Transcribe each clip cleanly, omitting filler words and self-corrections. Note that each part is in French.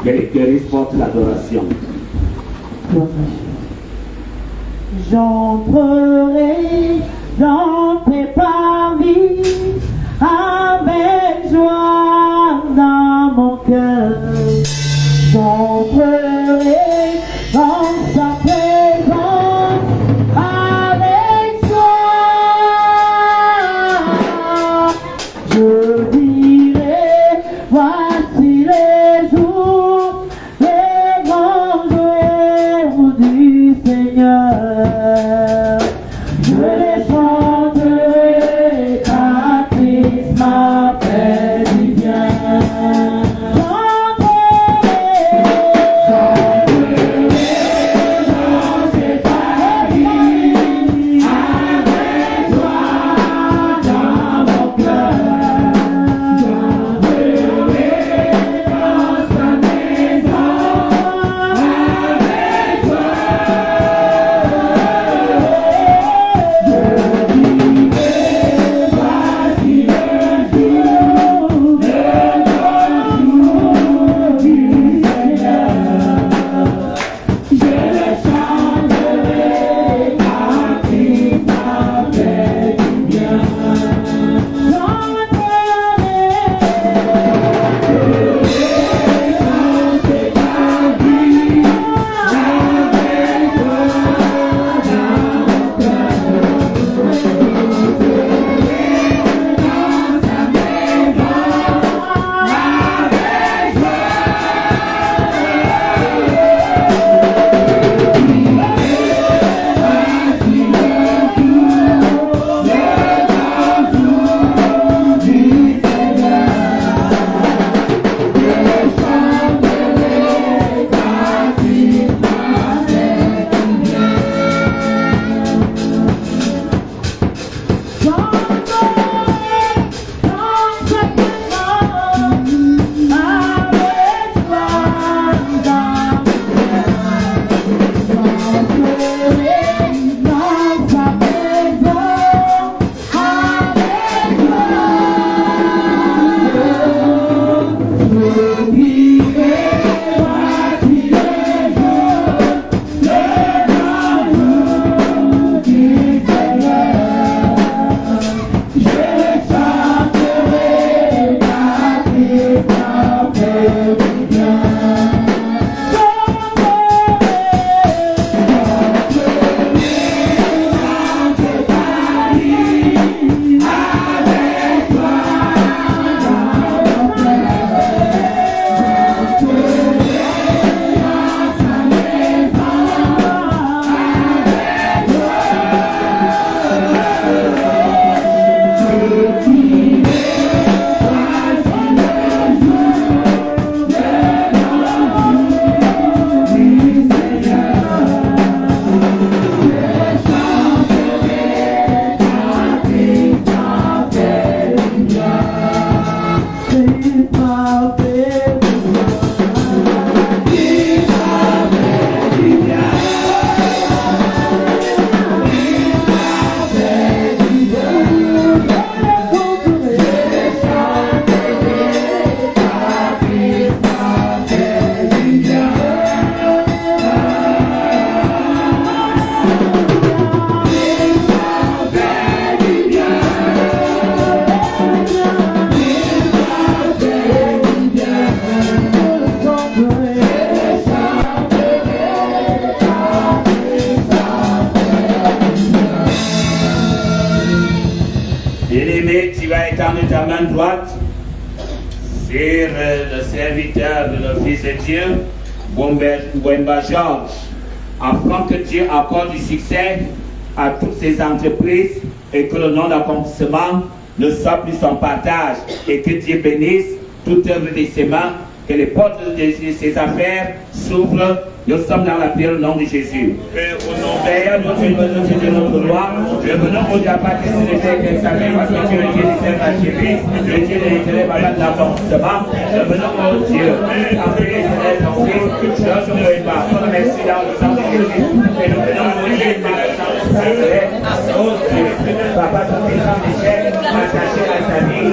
Que les cœurs portent l'adoration. J'entrerai parmi avec joie dans mon cœur. J'entrerai dans sa présence avec joie. Je dirai, voici les jours, les grands jours du Seigneur. Je les chanterai car Christ m'a fait du bien. Bien-aimé, tu vas étendre ta main droite sur le serviteur de l'Office de Dieu, Wemba Georges, afin que Dieu accorde du succès à toutes ces entreprises et que le nom d'accomplissement ne soit plus son partage et que Dieu bénisse toute œuvre de ses mains, que les portes de ses affaires s'ouvrent. Nous sommes dans la prière au nom de Jésus. Seigneur, notre Dieu, notre roi, je veux nous dire à partir de ce que ça fait parce que tu es le Dieu des terres achevées, le Dieu de l'éternel, papa de l'accomplissement. Je veux nous dire, appeler ton fils, je veux nous dire, merci dans le sang de Jésus, et nous venons nous dire par le sang de Saint-Esprit, oh Dieu, papa, ton fils en échec, attaché à sa vie,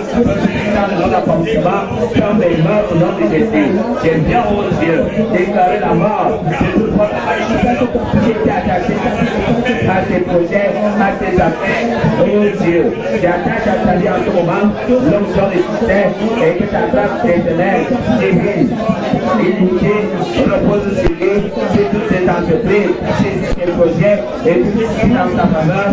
dans le nom d'accomplissement, comme les morts au nom de Jésus. J'aime bien, oh Dieu, déclarer la mort de toute votre malédiction qui était attachée à tes projets, à tes affaires. Oh Dieu, j'attache à ta vie en ce moment l'onction du succès et que ta grâce éternelle, divine, illimitée, repose sur lui, sur toutes ces entreprises, sur ces projets et tout ce qui est dans sa faveur.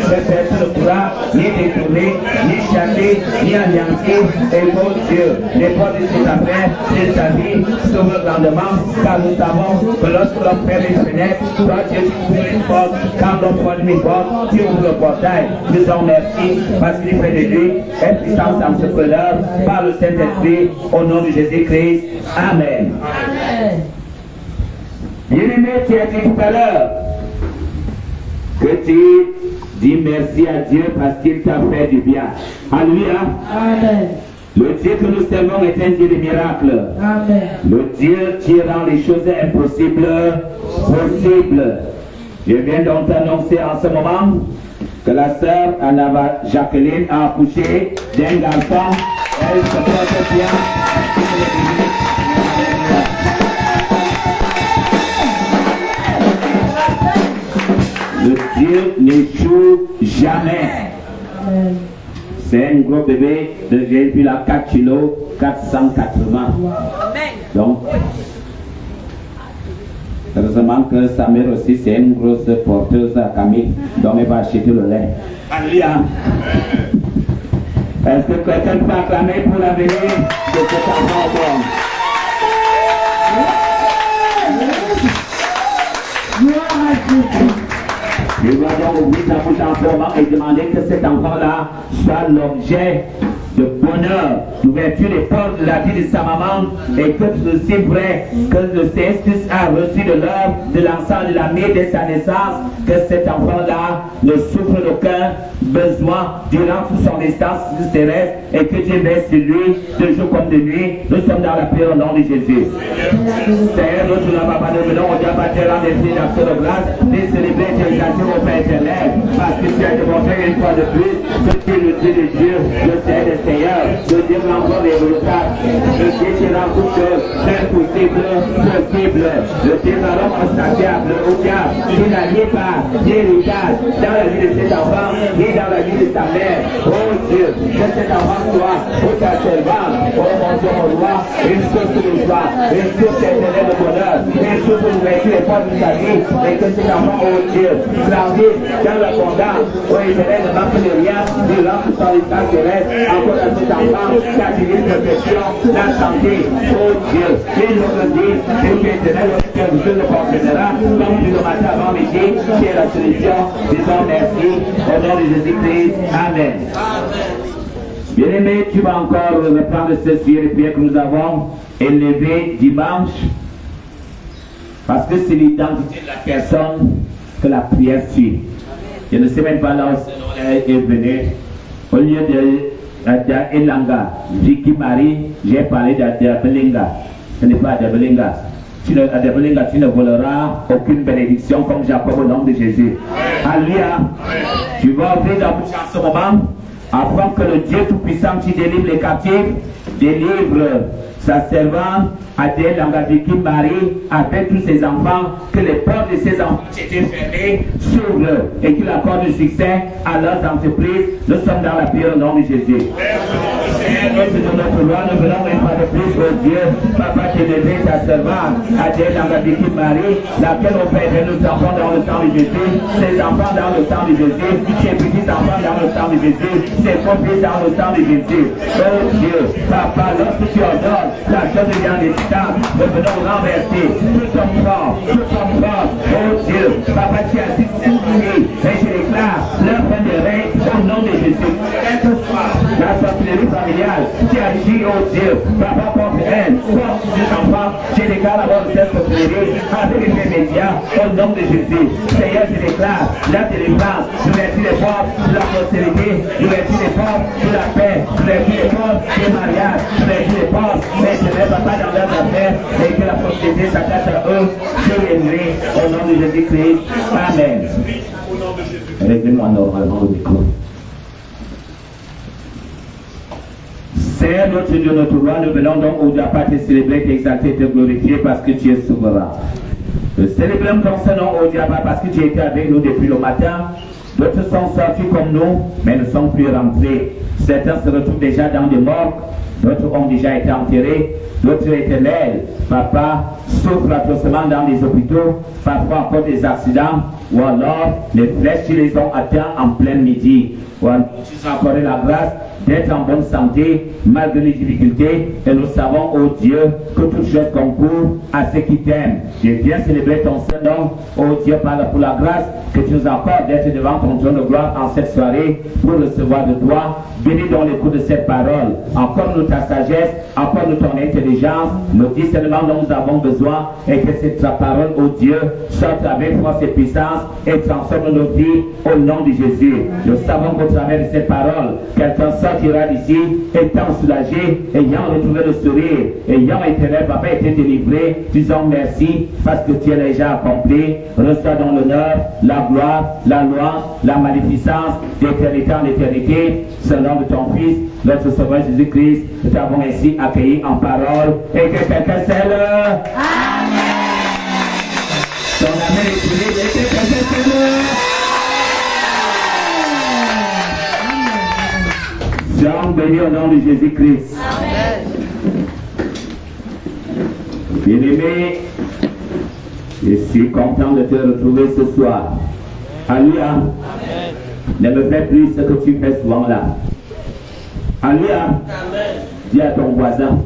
Personne ne pourra ni détourner, ni chasser, ni anéantir. Et mon Dieu, les portes de ses affaires, de sa vie, s'ouvrent grandement, car nous savons que lorsque l'on ferme les fenêtres, toi Dieu, tu ouvres les portes. Quand l'on ferme les portes, tu ouvres le portail. Nous disons merci parce qu'il fait de lui une puissance dans ce preneur par le Saint-Esprit, au nom de Jésus-Christ. Amen. Bien-aimé, tu as dit tout à l'heure que tu dis merci à Dieu parce qu'il t'a fait du bien. Alléluia. Amen. Le Dieu que nous servons est un Dieu de miracles. Amen. Le Dieu qui rend les choses impossibles possibles. Je viens donc t'annoncer en ce moment que la sœur Anna Jacqueline a accouché d'un garçon. Elle se porte bien. Le Dieu n'échoue jamais. Amen. C'est un gros bébé, j'ai vu là 4 kg, 480. Donc, heureusement que sa mère aussi, c'est une grosse porteuse à Camille, donc elle va acheter le lait. Alléluia. Est-ce que quelqu'un peut acclamer pour l'avenir de cet enfant bon? Je dois donc ouvrir ta bouche en ce moment et demander que cet enfant-là soit l'objet de bonheur, l'ouverture des portes de la vie de sa maman, et que c'est vrai que le Saint-Esprit a reçu de l'œuvre de l'ensemble de la mère dès sa naissance, que cet enfant-là ne souffre d'aucun besoin durant toute son existence terrestre, et que Dieu veille sur lui de jour comme de nuit. Nous sommes dans la prière au nom de Jésus. Seigneur, nous te l'avons pas demandé, on doit pas te rendre des signes d'action de grâce, et célébrer tes actions au Père éternel, parce que tu as démontré une fois de plus que tu es le Dieu de Dieu, le Seigneur des Seigneurs, le Dieu de l'enfant des retards, le Dieu qui rend toutes choses impossibles, possibles, le Dieu de l'homme instable, au diable, qui n'a ni part, ni héritage dans la vie de cet enfant, ni dans la vie de sa mère. Oh Dieu, que cet enfant soit, oh ta servante, oh mon Dieu, mon roi, une source de joie, une source éternelle de bonheur, une source de l'ouverture des portes de sa vie, et que cet enfant, oh Dieu, grandisse dans l'abondance, oh éternel, ne manque de rien, durant toute son existence terrestre, encore à cet enfant, la divine protection, la santé, oh Dieu, et nous le dit, et que éternel, que Dieu le portera, comme tu le matin avant midi, qui est la solution, disons merci, au nom de Jésus-Christ, Amen. Bien-aimé, tu vas encore reprendre ce sujet de prière que nous avons élevé dimanche, parce que c'est l'identité de la personne que la prière suit. Je ne sais même pas là où elle est venue. Au lieu de Elanga, Vicky Marie, j'ai parlé d'Adebelinga. Ce n'est pas Adebelinga. Adebelinga, tu ne voleras aucune bénédiction comme Jacob au nom de Jésus. Alléluia. Tu vas ouvrir la bouche en ce moment, afin que le Dieu Tout-Puissant qui délivre les captifs, délivre sa servante Adèle Angaviki Marie avec tous ses enfants, que les portes de ses enfants qui étaient fermées s'ouvrent et qu'il accorde du succès à leurs entreprises. Nous sommes dans la prière au nom de Jésus. Seigneur, nous de notre loi, nous venons une fois de plus au Dieu, Papa, qui élève ta servante Adèle Angaviki Marie, laquelle au Père nous enfants dans le sang de Jésus, ses enfants dans le sang de Jésus, ses petits-enfants dans le sang de Jésus, ses propres dans le sang de Jésus. Oh Dieu, Papa, lorsque tu ordonnes, la chose devient décidable. Nous venons renverser tout ton corps, oh Dieu, Papa, tu as dit cette nuit, et je déclare leur fin de règne au nom de Jésus. Quelle que soit la sorcellerie familiale, tu as dit, oh Dieu, Papa, contre elle, contre tes enfants, je déclare alors cette sorcellerie avec les médias au nom de Jésus. Seigneur, je déclare la délivrance, l'ouverture des portes de la prospérité, l'ouverture des portes de la paix, l'ouverture des portes du mariage, l'ouverture des portes, mais je ne vais pas dans leurs affaires et que la prospérité s'attache à eux. Je l'aimerai au nom de Jésus-Christ. Amen. Restez-moi normalement au micro. Seigneur, notre Dieu, notre roi, nous venons donc au Dieu pas te célébrer, t'exalter, te glorifier parce que tu es souverain. Nous célébrons ton Saint-Nom au Dieu parce que tu étais avec nous depuis le matin. D'autres sont sortis comme nous, mais ne sont plus rentrés. Certains se retrouvent déjà dans des morgues, d'autres ont déjà été enterrés, d'autres éternels. Papa souffre atrocement dans les hôpitaux, parfois encore des accidents, ou alors les flèches qui les ont atteints en plein midi. Ou alors tu as accordé la grâce d'être en bonne santé malgré les difficultés, et nous savons, oh Dieu, que toutes choses concourent à ceux qui t'aiment. J'ai bien célébré ton Saint-Nom, oh Dieu, parle pour la grâce que tu nous accordes d'être devant ton trône de gloire en cette soirée pour recevoir de toi. Bénis donc l'écoute de cette parole. Accorde-nous ta sagesse, accorde-nous ton intelligence, le discernement dont nous avons besoin, et que cette parole, oh Dieu, sorte avec force et puissance et transforme nos vies au nom de Jésus. Nous savons qu'au travers de cette parole, quelqu'un sortira d'ici étant soulagé, ayant retrouvé le sourire, ayant été, papa, été délivré, disons merci parce que tu es déjà accompli. Reçois donc l'honneur, la gloire, la louange, la magnificence d'éternité en éternité, selon de ton Fils, notre Sauveur Jésus-Christ. Nous t'avons ainsi accueilli en parole et que quelqu'un scelle. Amen. Ton amen est prié et que quelqu'un scelle. Sois béni au nom de Jésus-Christ. Amen. Bien-aimé, je suis content de te retrouver ce soir. Alléluia. Amen. Ne me fais plus ce que tu fais souvent là. Alléluia. Amen. Dis à ton voisin.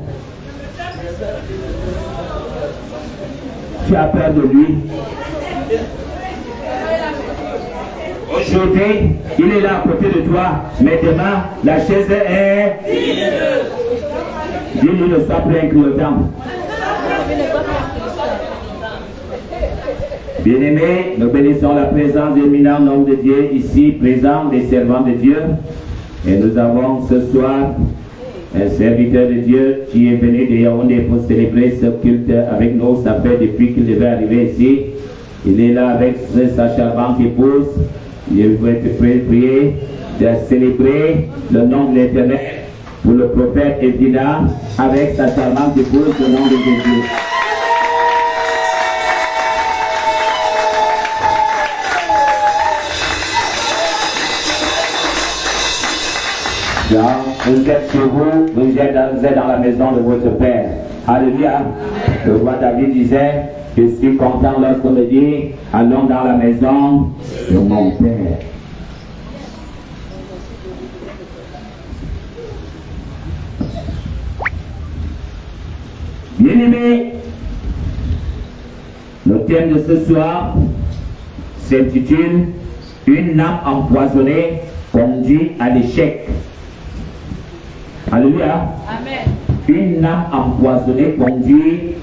Tu as peur de lui. Aujourd'hui, il est là à côté de toi, mais demain, la chaise est vide. Dis-lui, ne sois plus incluant. Bien-aimés, nous bénissons la présence d'éminents hommes de Dieu ici, présents, des servants de Dieu. Et nous avons ce soir un serviteur de Dieu qui est venu de Yaoundé pour célébrer ce culte avec nous. Ça fait depuis qu'il devait arriver ici. Il est là avec sa charmante épouse. Il va être prié de célébrer le nom de l'Éternel pour le prophète Evina avec sa charmante épouse, le nom de Jésus. Vous êtes chez vous, vous êtes dans la maison de votre Père. Alléluia. Le roi David disait, je suis content lorsqu'on me dit, allons dans la maison de mon Père. Bien-aimés, le thème de ce soir s'intitule une âme empoisonnée conduit à l'échec. Alléluia. Amen. Une âme empoisonnée conduit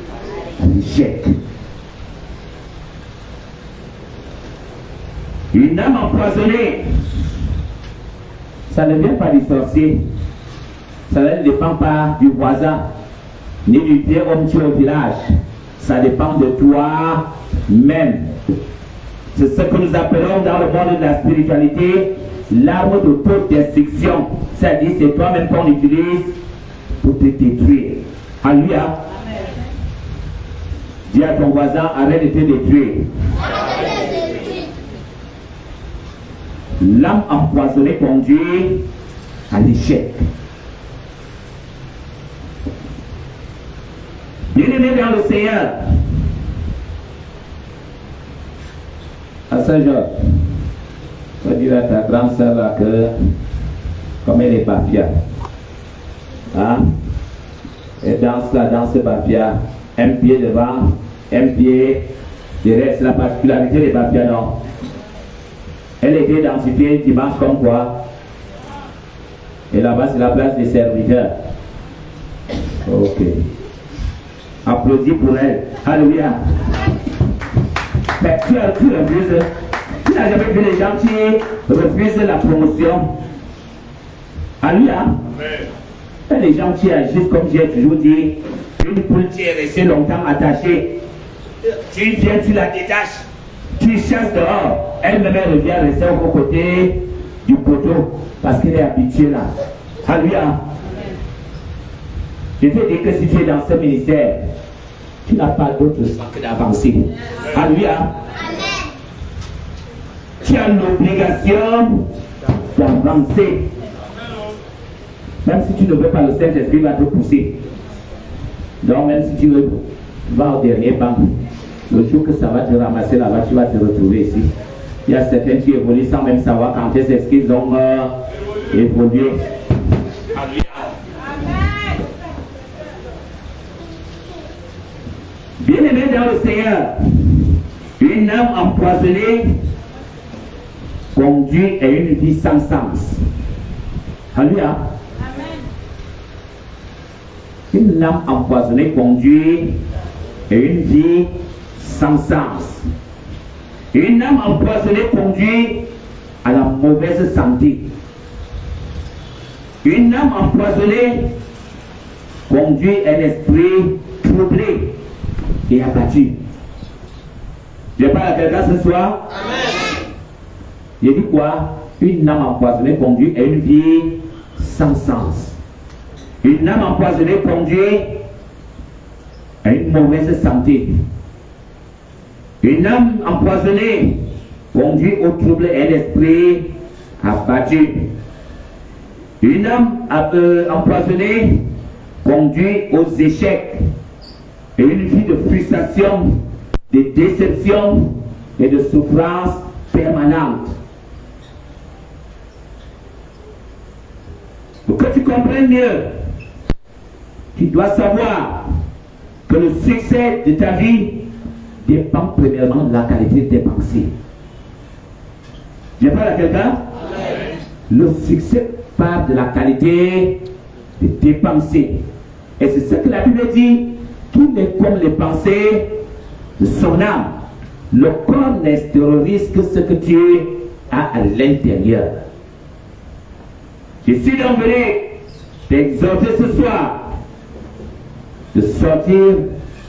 à l'échec. Une âme empoisonnée, ça ne vient pas du sorcier, ça ne dépend pas du voisin, ni du vieux homme tué au village, ça dépend de toi-même. C'est ce que nous appelons dans le monde de la spiritualité l'arme d'autodestruction. C'est-à-dire c'est toi-même qu'on utilise pour te détruire. Alléluia. Dis à ton voisin, arrête de te détruire. L'âme empoisonnée conduit à l'échec. Bien-aimé dans le Seigneur, à Saint-Georges, on va dire à ta grande sœur là que, comme elle est bafia, hein, elle danse la danse bafia, un pied devant, un pied derrière. C'est la particularité des bafia, non? Elle était identifiée dimanche comme quoi? Et là-bas, c'est la place des serviteurs. Ok. Applaudis pour elle. Alléluia. Mais tu refuses. Tu n'as jamais vu les gens qui refusent la promotion. Alléluia. Et les gens qui agissent comme j'ai toujours dit, une poule qui est restée longtemps attachée, tu viens, tu la détaches, tu chasses dehors, elle-même revient rester au côté du poteau parce qu'elle est habituée là. Alléluia. Je te dis que si tu es dans ce ministère, tu n'as pas d'autre choix que d'avancer. Alléluia. Tu as l'obligation d'avancer. Même si tu ne veux pas, le Saint-Esprit va te pousser. Donc même si tu veux, va au dernier banc. Le jour que ça va te ramasser là-bas, tu vas te retrouver ici. Il y a certains qui évoluent sans même savoir quand est-ce qu'ils ont évolué. Bien-aimé dans le Seigneur, une âme empoisonnée conduit à une vie sans sens. Alléluia. Une âme empoisonnée conduit à une vie sans sens. Une âme empoisonnée conduit à la mauvaise santé. Une âme empoisonnée conduit un esprit troublé et abattu. Je parle à quelqu'un ce soir. Amen. Je dis quoi? Une âme empoisonnée conduit à une vie sans sens. Une âme empoisonnée conduit à une mauvaise santé. Une âme empoisonnée conduit au trouble et un esprit abattu. Une âme empoisonnée conduit aux échecs et une vie de frustration, de déception et de souffrance permanente. Pour que tu comprennes mieux, tu dois savoir que le succès de ta vie dépend premièrement de la qualité de tes pensées. Je parle à quelqu'un? Le succès part de la qualité de tes pensées. Et c'est ce que la Bible dit. Tout n'est comme les pensées de son âme. Le corps n'extériorise que ce que tu as à l'intérieur. Je suis donc venu t'exhorter ce soir de sortir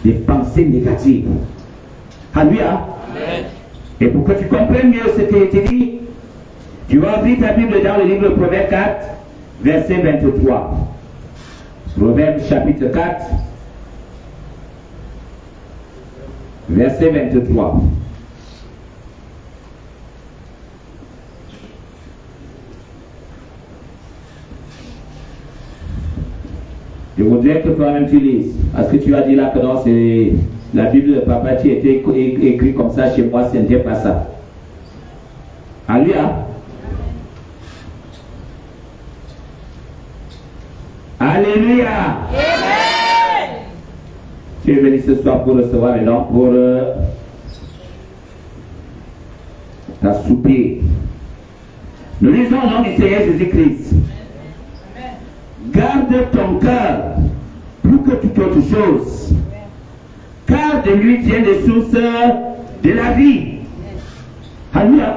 des pensées négatives. Alléluia. Et pour que tu comprennes mieux ce qui a été dit, tu vas ouvrir ta Bible dans le livre de Proverbes 4, verset 23. Proverbes chapitre 4, verset 23. Je voudrais que toi-même tu lises. Parce que tu as dit là que non, c'est la Bible de papa qui était écrit comme ça chez moi, ce n'était pas ça. Alléluia. Alléluia. Amen. Tu es venu ce soir pour recevoir et non pour t'assoupir. Nous lisons au nom du Seigneur Jésus-Christ. Garde ton cœur plus que toute autre chose, car de lui viennent les sources de la vie. Alléluia.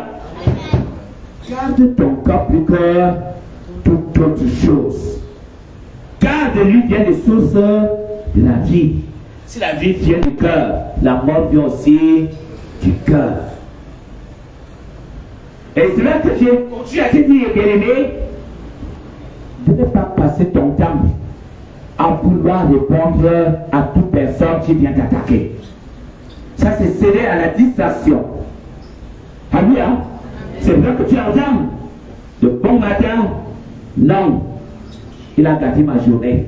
Garde ton cœur plus que toute autre chose, car de lui viennent les sources de la vie. Si la vie vient du cœur, la mort vient aussi du cœur. Et c'est là que tu as dit, bien-aimé, de ne pas passer ton temps à vouloir répondre à toute personne qui vient t'attaquer. Ça, c'est céder à la distraction. Alléluia. C'est vrai que tu entends de bon matin. Non, il a gâté ma journée.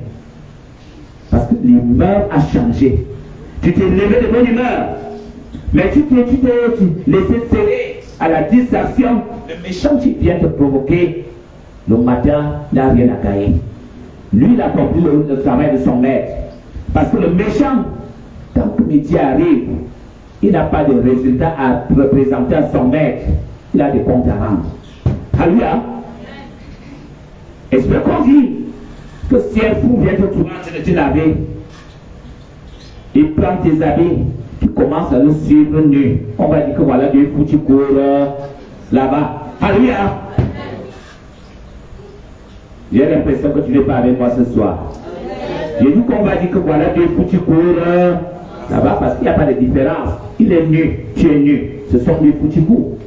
Parce que l'humeur a changé. Tu t'es levé de bonne humeur, mais tu t'es laissé céder à la distraction. Le méchant qui vient te provoquer le matin n'a rien à gagner. Lui, il a compris le travail de son maître. Parce que le méchant, quand le midi arrive, il n'a pas de résultat à représenter à son maître. Il a des comptes à rendre. Alléluia. Espère qu'on dit que si un fou vient te trouver en train de te laver, il prend tes habits, tu commences à le suivre nu. On va dire que voilà des fous qui courent là-bas. Alléluia. J'ai l'impression que tu n'es pas avec moi ce soir. J'ai dit qu'on va dire que voilà deux fous qui courent là-bas parce qu'il n'y a pas de différence. Il est nu, tu es nu. Ce sont des fous qui courent.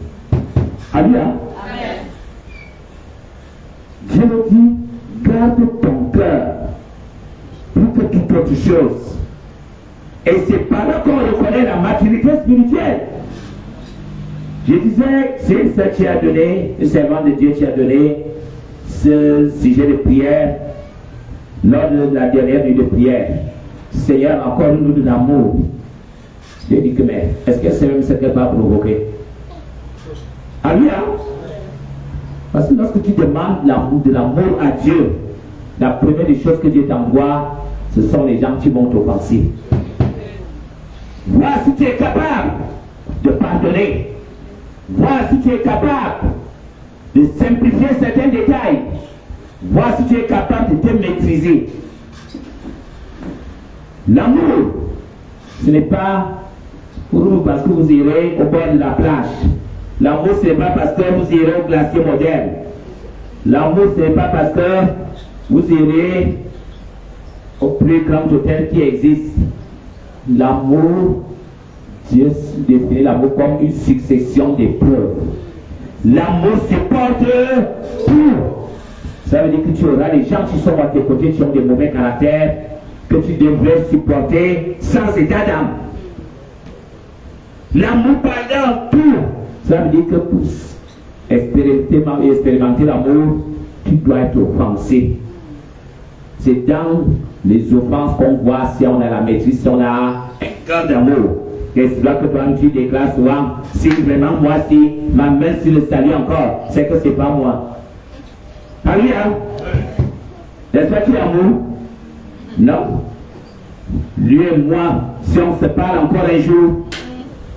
Alléluia. Dieu me dit, garde ton cœur plus toute autre chose. Et c'est par là qu'on reconnaît la maturité spirituelle. Je disais, c'est ça que tu as donné, le servant de Dieu qui a donné ce sujet de prière lors de la dernière nuit de prière. Seigneur, encore une nuit d'amour. Je dis que, mais est-ce que c'est même ce qu'elle va provoquer? Alléluia. Parce que lorsque tu demandes de l'amour à Dieu, la première des choses que Dieu t'envoie, ce sont les gens qui vont t'offenser. Vois si tu es capable de pardonner. Vois si tu es capable de simplifier certains détails. Vois si tu es capable de te maîtriser. L'amour, ce n'est pas pour vous parce que vous irez au bord de la plage. L'amour, ce n'est pas parce que vous irez au glacier moderne. L'amour, ce n'est pas parce que vous irez au plus grand hôtel qui existe. L'amour, Dieu définit l'amour comme une succession d'épreuves. L'amour supporte tout. Ça veut dire que tu auras des gens qui sont à tes côtés, qui ont des mauvais caractères, que tu devrais supporter sans état d'âme. L'amour pardonne tout. Ça veut dire que pour expérimenter l'amour, tu dois être offensé. C'est dans les offenses qu'on voit si on a la maîtrise, si on a un cœur d'amour. Et c'est là que toi tu déclares souvent, si vraiment moi, si ma main sur le salut encore, c'est que c'est pas moi. Alléluia. Est-ce que tu es amour? Non. Lui et moi, si on se parle encore un jour,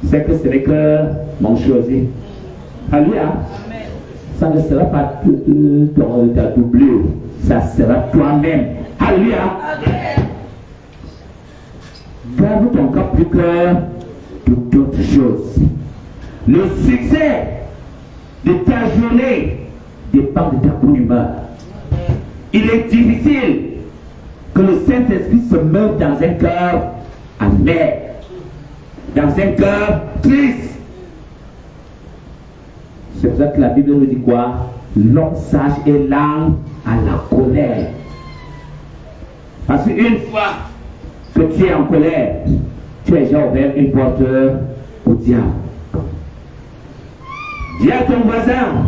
c'est que ce n'est que mon choisi. Alléluia. Ça ne sera pas ta doublure, ça sera toi-même. Alléluia. Garde ton corps plus clair de d'autres choses. Le succès de ta journée dépend de ta bonne humeur. Il est difficile que le Saint-Esprit se meuve dans un cœur amer, dans un cœur triste. C'est pour ça que la Bible nous dit quoi? L'homme sage est lent à la colère. Parce qu'une fois que tu es en colère, tu as déjà ouvert une porte au diable. Dis à ton voisin,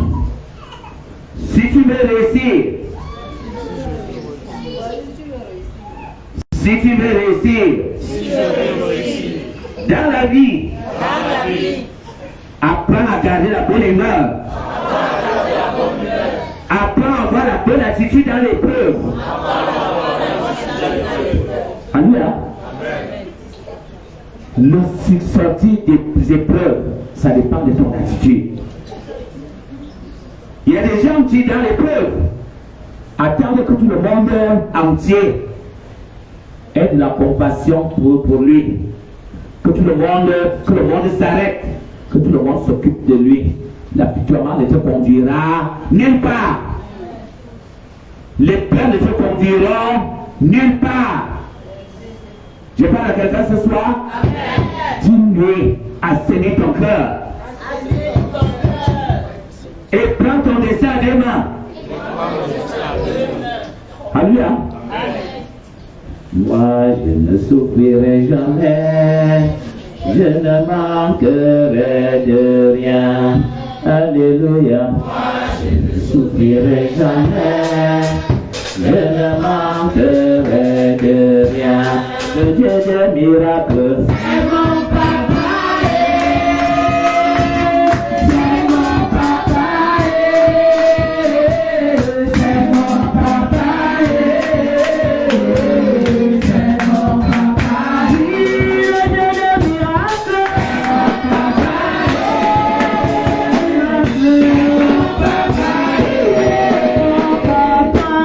si tu veux réussir, si tu veux réussir, dans la vie, apprends à garder la bonne humeur. Apprends à avoir la bonne attitude dans l'épreuve. Alléluia. Le sortie des épreuves, ça dépend de ton attitude. Il y a des gens qui, dans l'épreuve, attendent que tout le monde entier ait de la compassion pour lui. Que le monde s'arrête, que tout le monde s'occupe de lui. L'apitoiement ne te conduira nulle part. Les plans ne te conduiront nulle part. Je parle à quelqu'un ce soir. Dis-lui, assainir ton cœur. Et prends ton dessein à deux mains. Alléluia. Moi, je ne souffrirai jamais. Je ne manquerai de rien. Alléluia. Moi, je ne souffrirai jamais. Je ne manquerai de rien. Le Dieu des miracles, c'est mon papa. C'est mon papa. C'est mon papa. C'est mon papa. Le Dieu des miracles, c'est mon papa.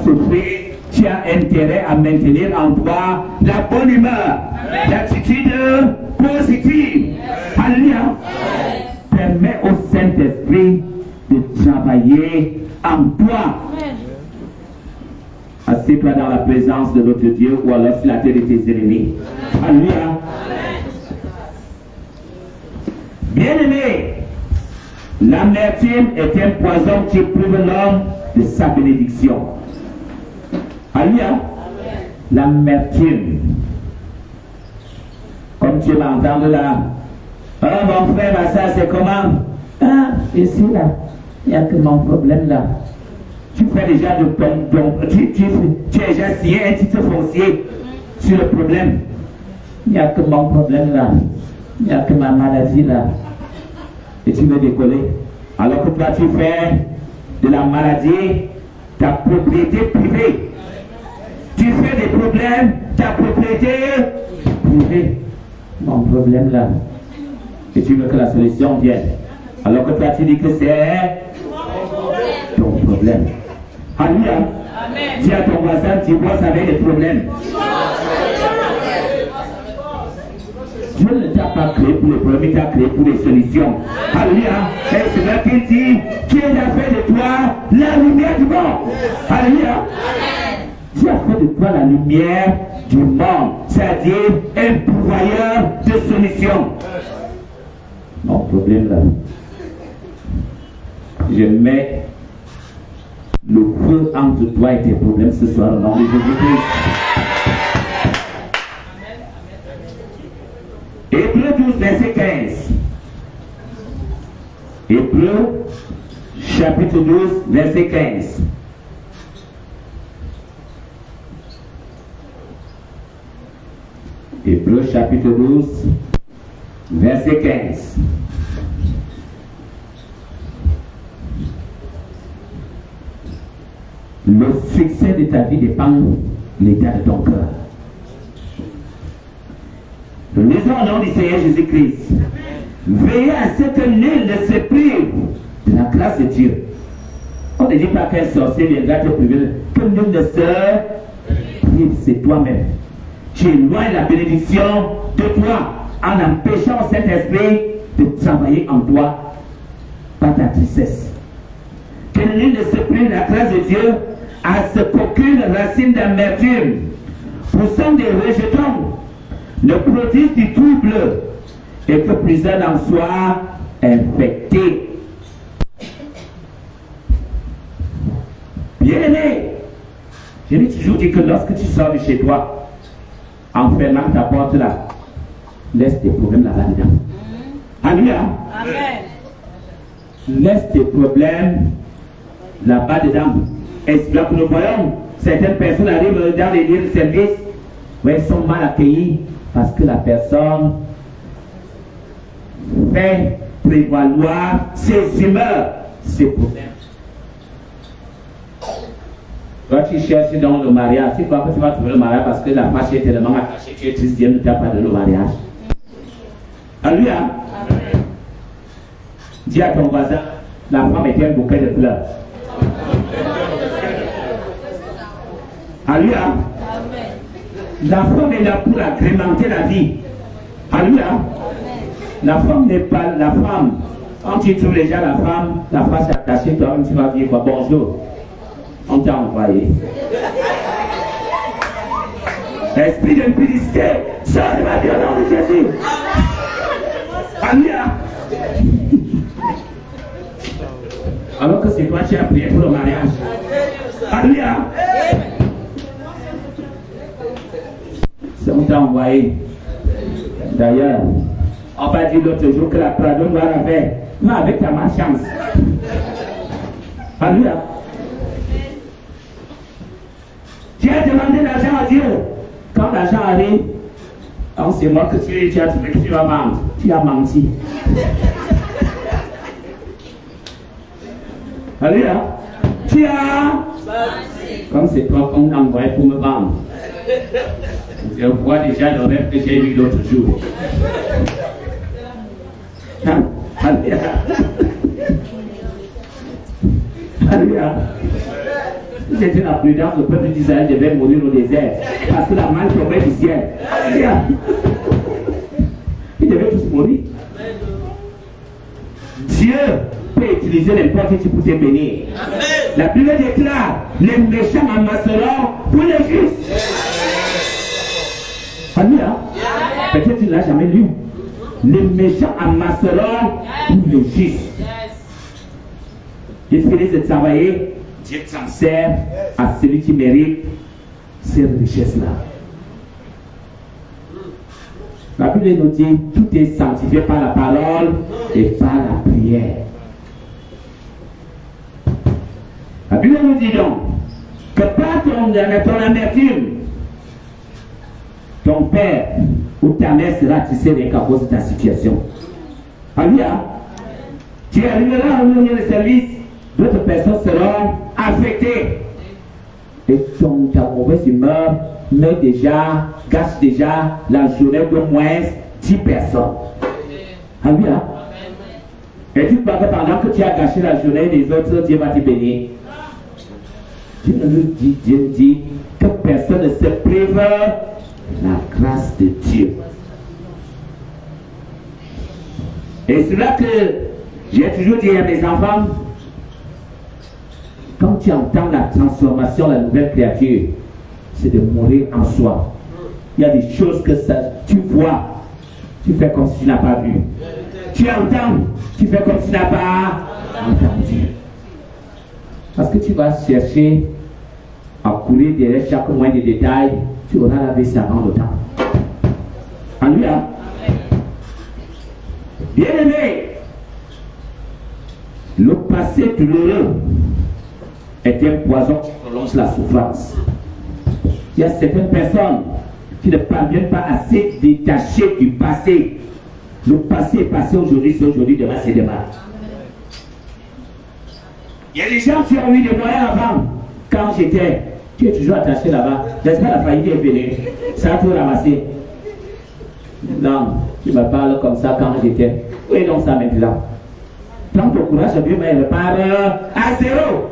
souffrir, tu as intérêt à maintenir en toi la bonne humeur, l'attitude positive. Alléluia. Permets au Saint-Esprit de travailler en toi. Assieds-toi dans la présence de notre Dieu ou alors sur la terre de tes ennemis. Alléluia. Bien-aimé, l'amertume est un poison qui prive l'homme de sa bénédiction. Alléluia. L'amertume. Comme tu m'entends là. Oh mon frère, ma soeur, c'est comment? Ah, ici là. Il n'y a que mon problème là. Tu fais déjà de ton tu as déjà signé un titre foncier sur le problème. Il n'y a que mon problème là. Il n'y a que ma maladie là. Et tu veux décoller. Alors que toi tu fais de la maladie ta propriété privée. Tu fais des problèmes ta propriété privée. Mon problème là. Et tu veux que la solution vienne. Alors que toi tu dis que c'est ton problème. Alléluia. Dis à ton voisin, tu bosses avec des problèmes. Dieu ne t'a pas créé pour les problèmes, il t'a créé pour les solutions. Alléluia. Et c'est là qu'il dit qu'il a fait de toi la lumière du monde. Alléluia. Dieu a fait de toi la lumière du monde, c'est-à-dire un pourvoyeur de solutions. Mon problème là, je mets le feu entre toi et tes problèmes ce soir au nom de Jésus-Christ. Hébreux 12, verset 15. Hébreux, chapitre 12, verset 15. Hébreux, chapitre 12, verset 15. Le succès de ta vie dépend de l'état de ton cœur. Nous lisons au nom du Seigneur Jésus-Christ. Veillez à ce que nul ne se prive de la grâce de Dieu. On ne dit pas qu'un sorcier viendra te priver, que nul ne se prive, c'est toi-même. Tu éloignes la bénédiction de toi en empêchant cet esprit de travailler en toi par ta tristesse. Que nul ne se prive de la grâce de Dieu à ce qu'aucune racine d'amertume, poussant des rejetons, ne produise du trouble et que plusieurs en soient infectés. Bien-aimé, je lui ai toujours dit que lorsque tu sors de chez toi, en fermant ta porte là, laisse tes problèmes là-bas dedans. Alléluia. Amen. Laisse tes problèmes là-bas dedans. Est-ce que nous voyons certaines personnes arrivent dans les lieux de service où elles sont mal accueillies parce que la personne fait prévaloir ses humeurs, ses problèmes. Toi, tu cherches dans le mariage, tu crois que tu vas trouver le mariage parce que la fâche est tellement attachée, tu es triste, Dieu ne t'a pas donné le mariage. Alléluia. Dis à ton voisin, la femme était un bouquet de fleurs. Alléluia. La femme est là pour agrémenter la vie. Alléluia. La femme n'est pas la femme. Quand tu trouves déjà la femme, la face attachée, toi tu vas dire quoi? Bonjour. On t'a envoyé. Esprit de publicité, sors de ma vie au nom de Jésus. Alléluia. Alors que c'est toi qui as prié pour le mariage. Alléluia. C'est on t'a envoyé. D'ailleurs, on va dire l'autre jour que la Prado va la faire. Mais avec ta malchance. Alléluia. Tu as demandé l'argent à Dieu. Quand l'argent arrive, c'est moi que tu as trouvé que tu vas vendre. Tu as menti. Alléluia. Tu as menti. Comme c'est toi qu'on a envoyé pour me vendre. Je vois déjà le rêve que j'ai eu l'autre jour. Alléluia. Alléluia. C'était la prudence, le peuple d'Israël devait mourir au désert parce que la manne tombait du ciel. Ils devaient tous mourir. Dieu peut utiliser n'importe qui pour te bénir. La Bible déclare, les méchants amasseront pour les justes. Alléluia. Peut-être tu ne l'as jamais lu. Les méchants amasseront pour les justes. Ils finissent de travailler, Dieu transfère à celui qui mérite ces richesses-là. La Bible nous dit, tout est sanctifié par la parole et par la prière. La Bible nous dit donc que par ton amertume, ton père ou ta mère sera tissé à cause de ta situation. Alléluia. Tu arriveras au milieu de service, d'autres personnes seront affectées. Et ta mauvaise humeur gâche déjà la journée d'au moins 10 personnes. Alléluia. Et tu crois que pendant que tu as gâché la journée des autres, Dieu va te bénir. Dieu dit que personne ne se prive la grâce de Dieu. Et c'est là que j'ai toujours dit à mes enfants, quand tu entends la transformation, la nouvelle créature, c'est de mourir en soi. Il y a des choses que tu vois, tu fais comme si tu n'as pas vu. Tu entends, tu fais comme si tu n'as pas entendu. Parce que tu vas chercher à courir derrière chaque moindre détail, tu auras la vie avant le temps. Alléluia. Bien-aimé, le passé douloureux est un poison qui prolonge la souffrance. Il y a certaines personnes qui ne parviennent pas à se détacher du passé. Le passé est passé aujourd'hui, c'est aujourd'hui, demain c'est demain. Il y a des gens qui ont eu des moyens avant. Quand j'étais, tu es toujours attaché là-bas. N'est-ce pas, la faillite est venue. Ça a tout ramassé. Non, tu me parles comme ça quand j'étais. Où est donc ça maintenant? Prends ton courage, Dieu, mais il repart à zéro.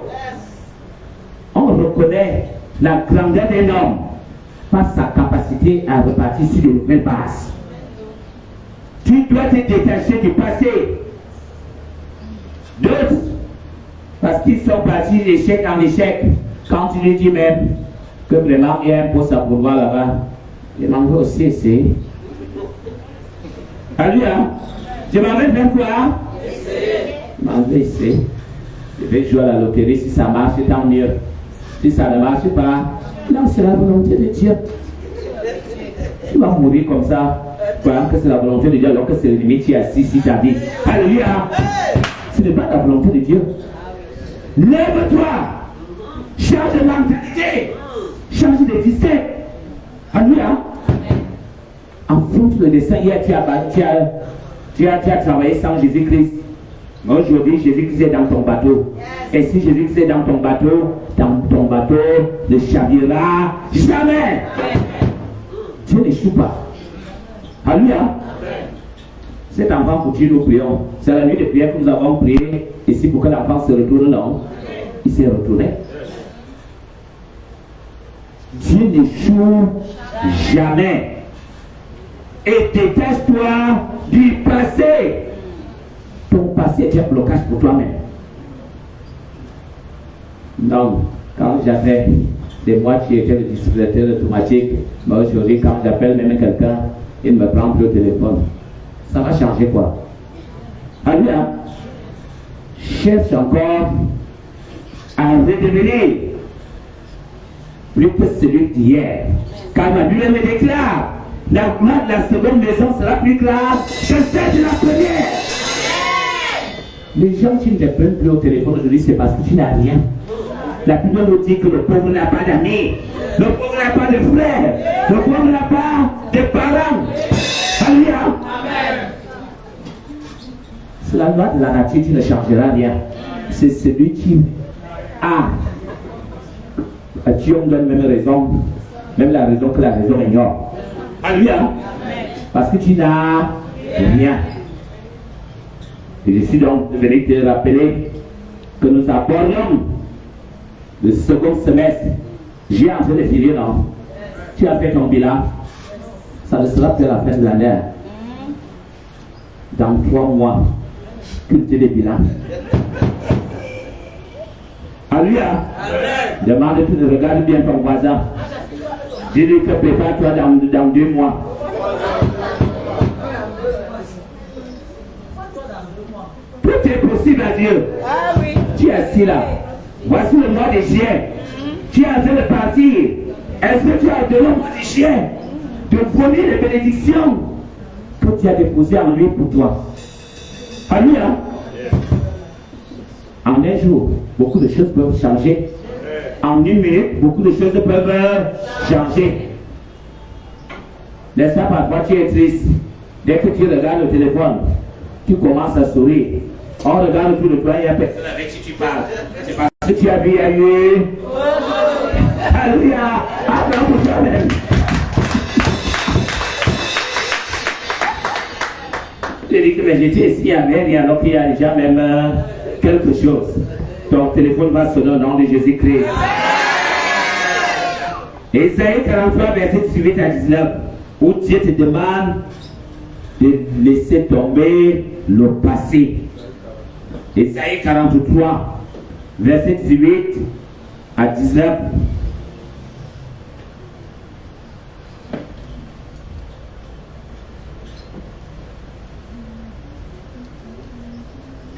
On reconnaît la grandeur d'un homme par sa capacité à repartir sur de nouvelles bases. Tu dois te détacher du passé. D'autres, parce qu'ils sont partis d'échec en échec, quand tu lui dis même que vraiment il y a un poste à pourvoir là-bas, il m'en veut aussi essayer. Alléluia. Je m'en vais faire quoi? Je m'en vais essayer. Je vais jouer à la loterie. Si ça marche, tant mieux. Si ça ne marche pas, là c'est la volonté de Dieu. Tu vas mourir comme ça, croyant que c'est la volonté de Dieu, alors que c'est le limite qui est assis sur ta vie. Alléluia. Ce n'est pas la volonté de Dieu. Lève-toi. Change de mentalité. Change de destin. Alléluia. Affronte le destin. Hier, tu as travaillé sans Jésus-Christ. Aujourd'hui, Jésus-Christ est dans ton bateau. Et si Jésus-Christ est dans ton bateau ne chavira jamais. Dieu n'échoue pas. Alléluia. Cet enfant pour qui nous prions, c'est la nuit de prière que nous avons prié ici pour que l'enfant se retourne, non? Il s'est retourné. Dieu n'échoue jamais. Et détache-toi du passé. Ton passé est un blocage pour toi-même. Non, quand j'avais des mois qui étaient le distributeur automatique, mais aujourd'hui, quand j'appelle même quelqu'un, il me prend plus au téléphone. Ça va changer quoi? Alléluia. Cherche encore à redevenir plus que celui d'hier. Car la Bible me déclare, la gloire de la seconde maison sera plus grande que celle de la première. Les gens qui ne te prennent plus au téléphone aujourd'hui, c'est parce que tu n'as rien. La Bible nous dit que le pauvre n'a pas d'amis, le pauvre n'a pas de frères, le pauvre n'a pas de parents. Alléluia. C'est la loi de la nature qui ne changera rien. C'est celui qui a. Dieu me donne même raison, même la raison que la raison ignore. Alléluia. Parce que tu n'as rien. Et je suis donc venu te rappeler que nous abordons le second semestre, j'ai en train de filer, non? Tu as fait ton bilan. Ça ne sera plus à la fin de l'année. Dans 3 mois, que tu es le bilan. Alléluia. Demande, regarde bien ton voisin. Dis-lui que prépare-toi dans 2 mois. Tout est possible à Dieu. Ah oui. Tu es assis là. Voici le mois des chiens. Tu es en train de partir. Est-ce que tu as donné au mois des chiens de vomir les bénédictions que tu as déposées en lui pour toi? Alléluia. En un jour, beaucoup de choses peuvent changer. En 1 minute, beaucoup de choses peuvent changer. N'est-ce pas, parfois tu es triste. Dès que tu regardes le téléphone, tu commences à sourire. On regarde autour de toi, il n'y a personne avec qui tu parles. C'est parce que tu as vu ailleurs. Alléluia. Attends pour toi-même. Je dis que j'étais ici à Amen, alors qu'il y a déjà même quelque chose. Ton téléphone va sonner au nom de Jésus-Christ. Ésaïe 43, verset 18 à 19, où Dieu te demande de laisser tomber le passé. Ésaïe 43, verset 18 à 19.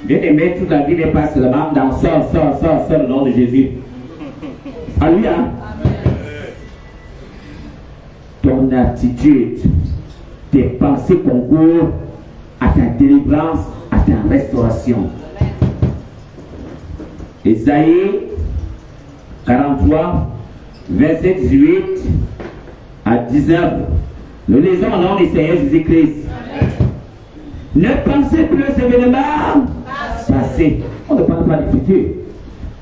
Bien-aimé, toute la vie n'est pas seulement dans sort le nom de Jésus. Alléluia. Ton attitude, tes pensées concourent à ta délivrance, à ta restauration. Ésaïe 43, verset 18 à 19. Nous lisons au nom du Seigneur Jésus-Christ. Ne pensez plus aux événements passés. On ne parle pas du futur.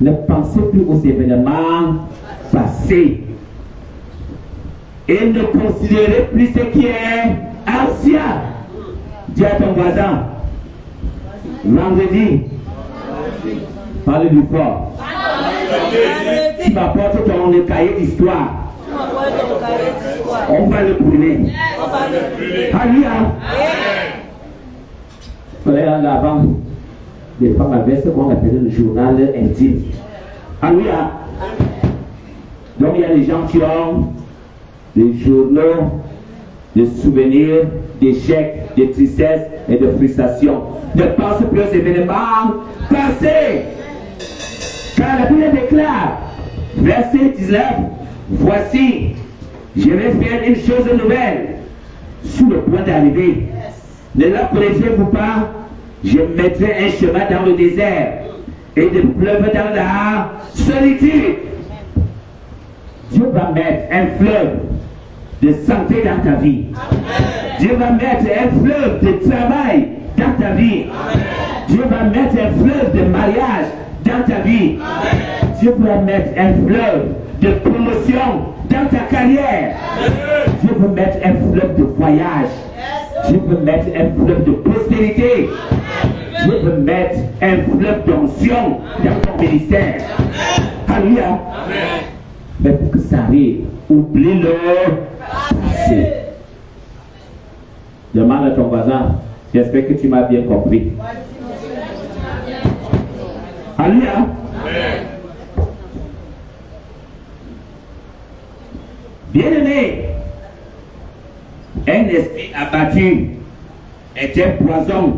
Ne pensez plus aux événements passés. Et ne considérez plus ce qui est ancien. Dis à ton voisin. Vendredi. Parle-lui fort. Tu m'apportes ton cahier d'histoire. On va le brûler. Alléluia. Avant, les femmes avaient ce qu'on appelait le journal intime. Alléluia. Donc il y a des gens qui ont des journaux de souvenirs, d'échecs, de tristesse et de frustration. Ne pense plus aux événements passés. Car la Bible déclare, verset 19, voici, je vais faire une chose nouvelle sous le point d'arriver. Ne la connaissez-vous pas? Je mettrai un chemin dans le désert et des fleuves dans la solitude. Dieu va mettre un fleuve de santé dans ta vie. Amen. Dieu va mettre un fleuve de travail dans ta vie. Amen. Dieu va mettre un fleuve de mariage dans ta vie. Amen. Dieu va mettre un fleuve de promotion dans ta carrière. Amen. Dieu va mettre un fleuve de voyage. Dieu veut mettre un fleuve de prospérité. Dieu veut mettre un fleuve d'onction dans ton ministère. Alléluia. Mais pour que ça arrive, oublie le passé. Demande à ton voisin, j'espère que tu m'as bien compris. Alléluia. Bien-aimé, un esprit abattu est un poison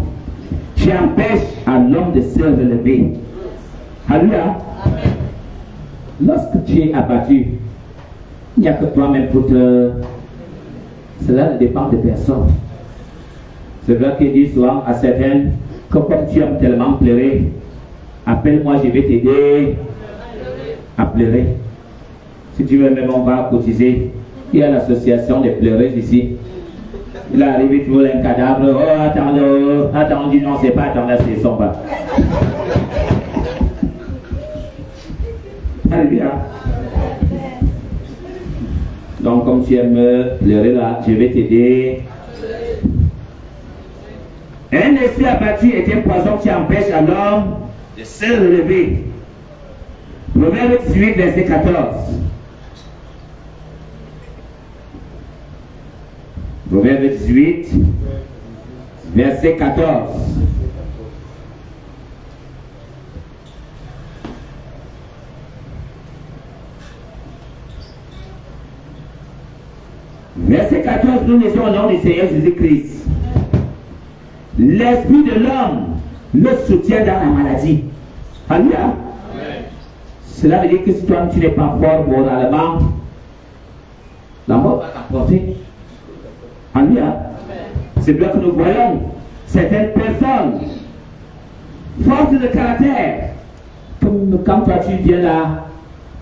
qui empêche à l'homme de se relever. Alléluia. Lorsque tu es abattu, il n'y a que toi-même pour te... Cela ne dépend de personne. C'est vrai qu'il dit souvent à certains que comme tu aimes tellement pleurer, appelle-moi, je vais t'aider à pleurer. Si tu veux même, on va cotiser. Il y a l'association des pleureuses ici. Il est arrivé toujours un cadavre. Oh, attends, on dit non, c'est pas, attends, là, c'est son bas. Alléluia. Donc, comme tu aimes pleurer là, je vais t'aider. Un esprit abattu est un poison qui empêche à l'homme de se relever. Proverbe 18, verset 14. Proverbe 18, verset 14. Verset 14, nous lisons au nom du Seigneur Jésus-Christ. L'esprit de l'homme le soutient dans la maladie. Alléluia. Cela veut dire que si toi tu n'es pas fort moralement, la mort va t'apporter. Alléluia. C'est bien que nous voyons certaines personnes fortes de caractère. Comme quand toi tu viens là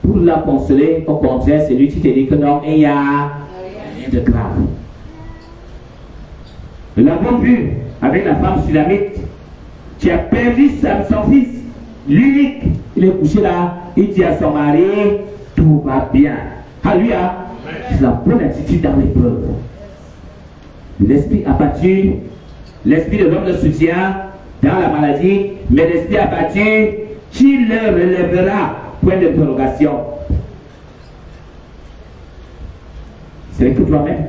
pour la consoler, au contraire, c'est lui qui te dit que non, il y a rien de grave. Nous l'avons vu avec la femme sulamite qui a perdu son fils, l'unique. Il est couché là, il dit à son mari, tout va bien. Alléluia. C'est la bonne attitude dans l'épreuve. L'esprit abattu, l'esprit de l'homme le soutient dans la maladie, mais l'esprit abattu, qui le relèvera? Point d'interrogation. C'est que toi-même.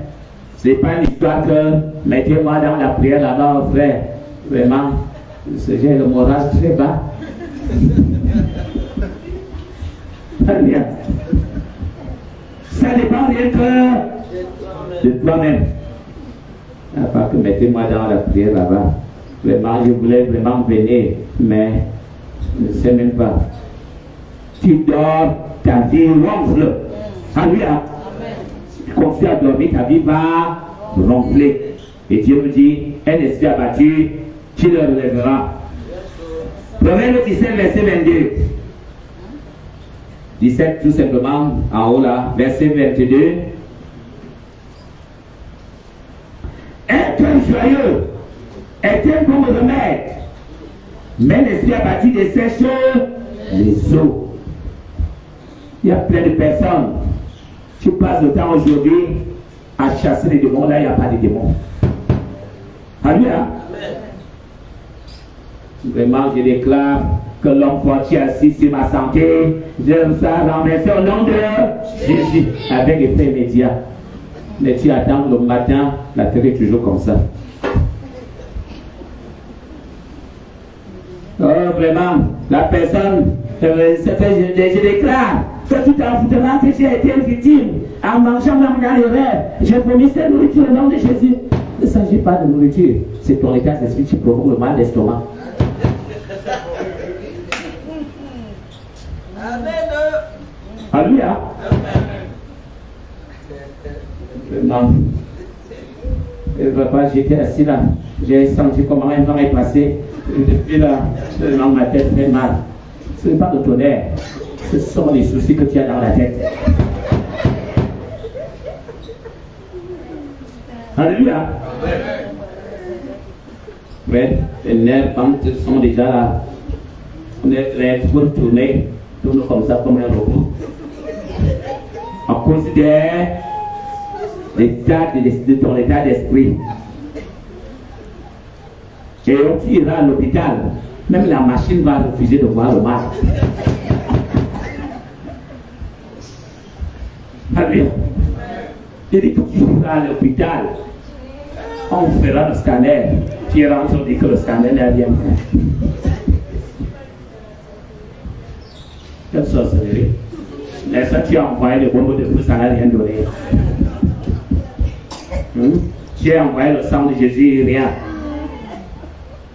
Ce n'est pas une histoire que mettez-moi dans la prière là-bas, frère. Vraiment, j'ai le moral très bas. Ça dépend rien que de toi-même. Pas que mettez-moi dans la prière là-bas. Vraiment, je voulais vraiment venir, mais je ne sais même pas. Tu dors, ta vie ronfle. Alléluia. Tu continues à dormir, ta vie va ronfler. Et Dieu me dit, un esprit abattu, tu le relèveras. Proverbe 17, verset 22. 17, tout simplement, en haut là, verset 22. Un cœur joyeux est un bon remède, mais l'esprit abattu dessèche les eaux. Il y a plein de personnes. Tu passes le temps aujourd'hui à chasser les démons, là il n'y a pas de démons. Alléluia. Vraiment, je déclare que l'homme fortier assis sur ma santé, j'aime ça renverser au nom de Jésus, avec effet immédiat. Mais tu attends le matin, la terre est toujours comme ça. Oh, vraiment, la personne, je déclare que tout en foutant que tu as été victime, en mangeant dans les rêves, j'ai promis cette nourriture au nom de Jésus. Il ne s'agit pas de nourriture, c'est ton état d'esprit qui provoque le mal d'estomac. Alléluia. Non. Papa, j'étais assis là. J'ai senti comment un vent est passé. Depuis là, ma tête fait mal. Ce n'est pas de tonnerre. Ce sont les soucis que tu as dans la tête. Alléluia. Ouais, les nerfs sont déjà là. On est prêt pour tourner. Tourne comme ça, comme un robot. On considère l'état de ton état d'esprit. Et on ira à l'hôpital. Même la machine va refuser de voir le mal. Alléluia. Il dit que tu iras à l'hôpital. On fera le scanner. Tu rentres, on dit que le scanner n'a rien fait. Quelle sorcellerie. Mais ça, tu as envoyé le bonbon de plus, ça n'a rien donné. Tu as envoyé le sang de Jésus, rien.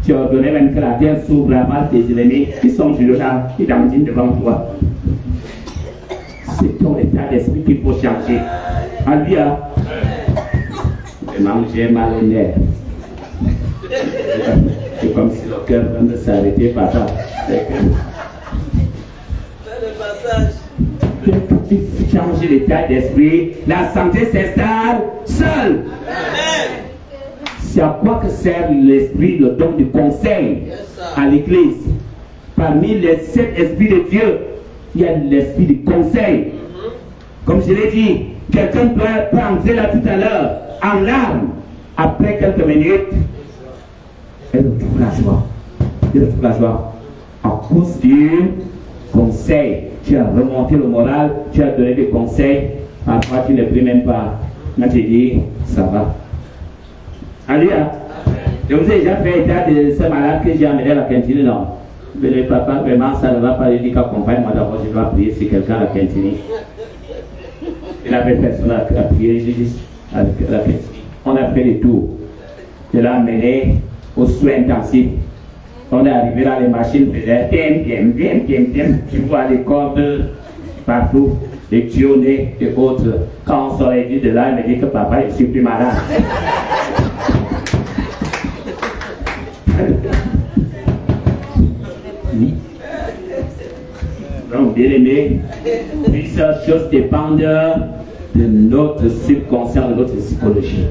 Tu as ordonné même que la terre s'ouvre à mal tes ennemis qui sont jurés là, qui dandinent devant toi. C'est ton état d'esprit qu'il faut changer. Alléluia. Vraiment, j'ai mal aux nerfs. C'est comme si le cœur vient de s'arrêter, papa. Tu changer l'état d'esprit, la santé s'installe seule. C'est à quoi que sert l'esprit, le don du conseil à l'église. Parmi les 7 esprits de Dieu, il y a l'esprit du conseil. Comme je l'ai dit, quelqu'un peut entrer là tout à l'heure en larmes. Après quelques minutes, elle retrouve la joie. Elle retrouve la joie. À cause du conseils, tu as remonté le moral, tu as donné des conseils, parfois tu ne pries même pas. Moi tu dis, ça va. Alléluia. Je vous ai déjà fait état de ce malade que j'ai amené à la cantine, non? Mais le papa, vraiment, ça ne va pas lui dire qu'accompagne-moi d'abord, je dois prier sur quelqu'un à la cantine. Il n'avait personne à prier, j'ai dit à la cantine. On a fait le tour. Je l'ai amené aux soins intensifs. On est arrivé là, les machines faisaient tu vois les cordes partout, les tuyaux-nez et autres. Quand on sortait de là, il me dit que papa, je suis plus malade. Donc, bien aimé, plusieurs choses dépendent de notre subconscient, de notre psychologie.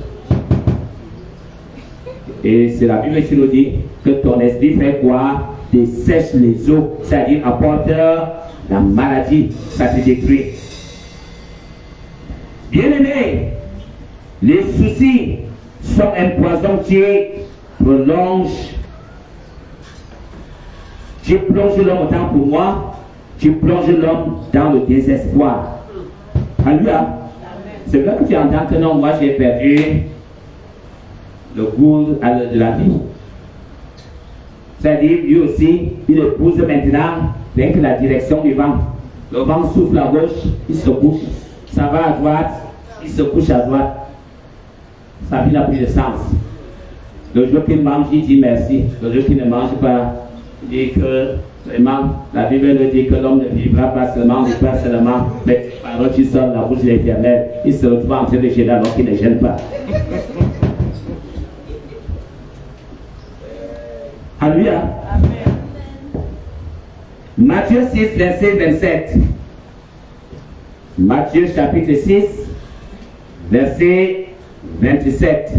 Et c'est la Bible qui nous dit que ton esprit fait quoi? Dessèche les eaux, c'est-à-dire apporte la maladie, ça te détruit. Bien aimé, les soucis sont un poison qui prolonge. Tu plonges l'homme autant pour moi, tu plonges l'homme dans le désespoir. Alléluia. C'est vrai que tu entends que non, moi j'ai perdu le goût de la vie. C'est-à-dire, lui aussi, il épouse maintenant avec la direction du vent. Le vent souffle à gauche, il se couche. Ça va à droite, il se couche à droite. Sa vie n'a plus de sens. Le jour qu'il mange, il dit merci. Le jour qu'il ne mange pas, il dit que vraiment, la Bible nous dit que l'homme ne vivra pas seulement du pain seulement, mais par l'autre il sort de la bouche de l'Éternel. Il se retrouve en train de gêner alors qu'il ne gêne pas. Alléluia. Matthieu 6, verset 27. Matthieu chapitre 6, verset 27.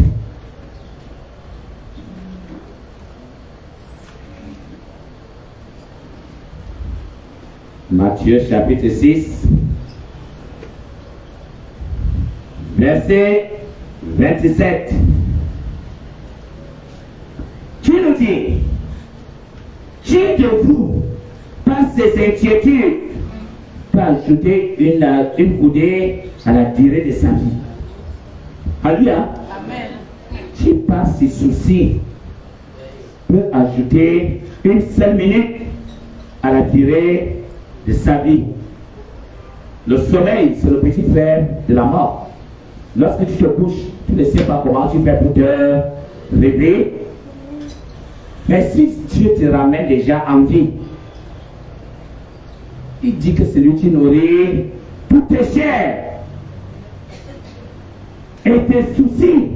Matthieu chapitre 6, verset 27. Qui nous dit, qui de vous, par ses inquiétudes, peut ajouter une coudée à la durée de sa vie? Alléluia. Qui par ses soucis peut ajouter une seule minute à la durée de sa vie? Le sommeil, c'est le petit frère de la mort. Lorsque tu te couches, tu ne sais pas comment tu fais pour te réveiller. Mais si Dieu te ramène déjà en vie, il dit que celui qui nourrit toutes tes chairs et tes soucis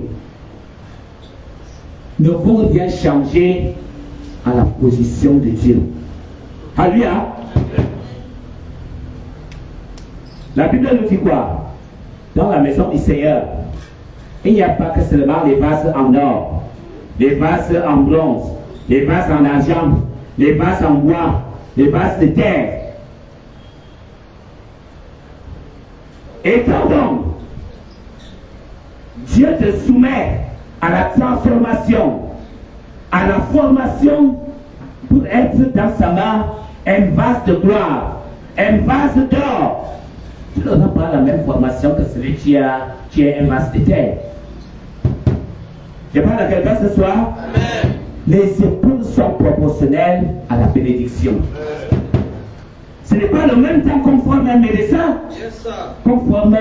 ne vont rien changer à la position de Dieu. Alléluia. La Bible nous dit quoi? Dans la maison du Seigneur, il n'y a pas que seulement les vases en or, les vases en bronze, les vases en argent, les vases en bois, les vases de terre. Et quand donc Dieu te soumet à la transformation, à la formation pour être dans sa main un vase de gloire, un vase d'or, tu n'auras pas la même formation que celui qui est un vase de terre. Je parle à quelqu'un ce soir. Amen. Les épaules sont proportionnelles à la bénédiction. Ce n'est pas le même temps qu'on forme un médecin, qu'on forme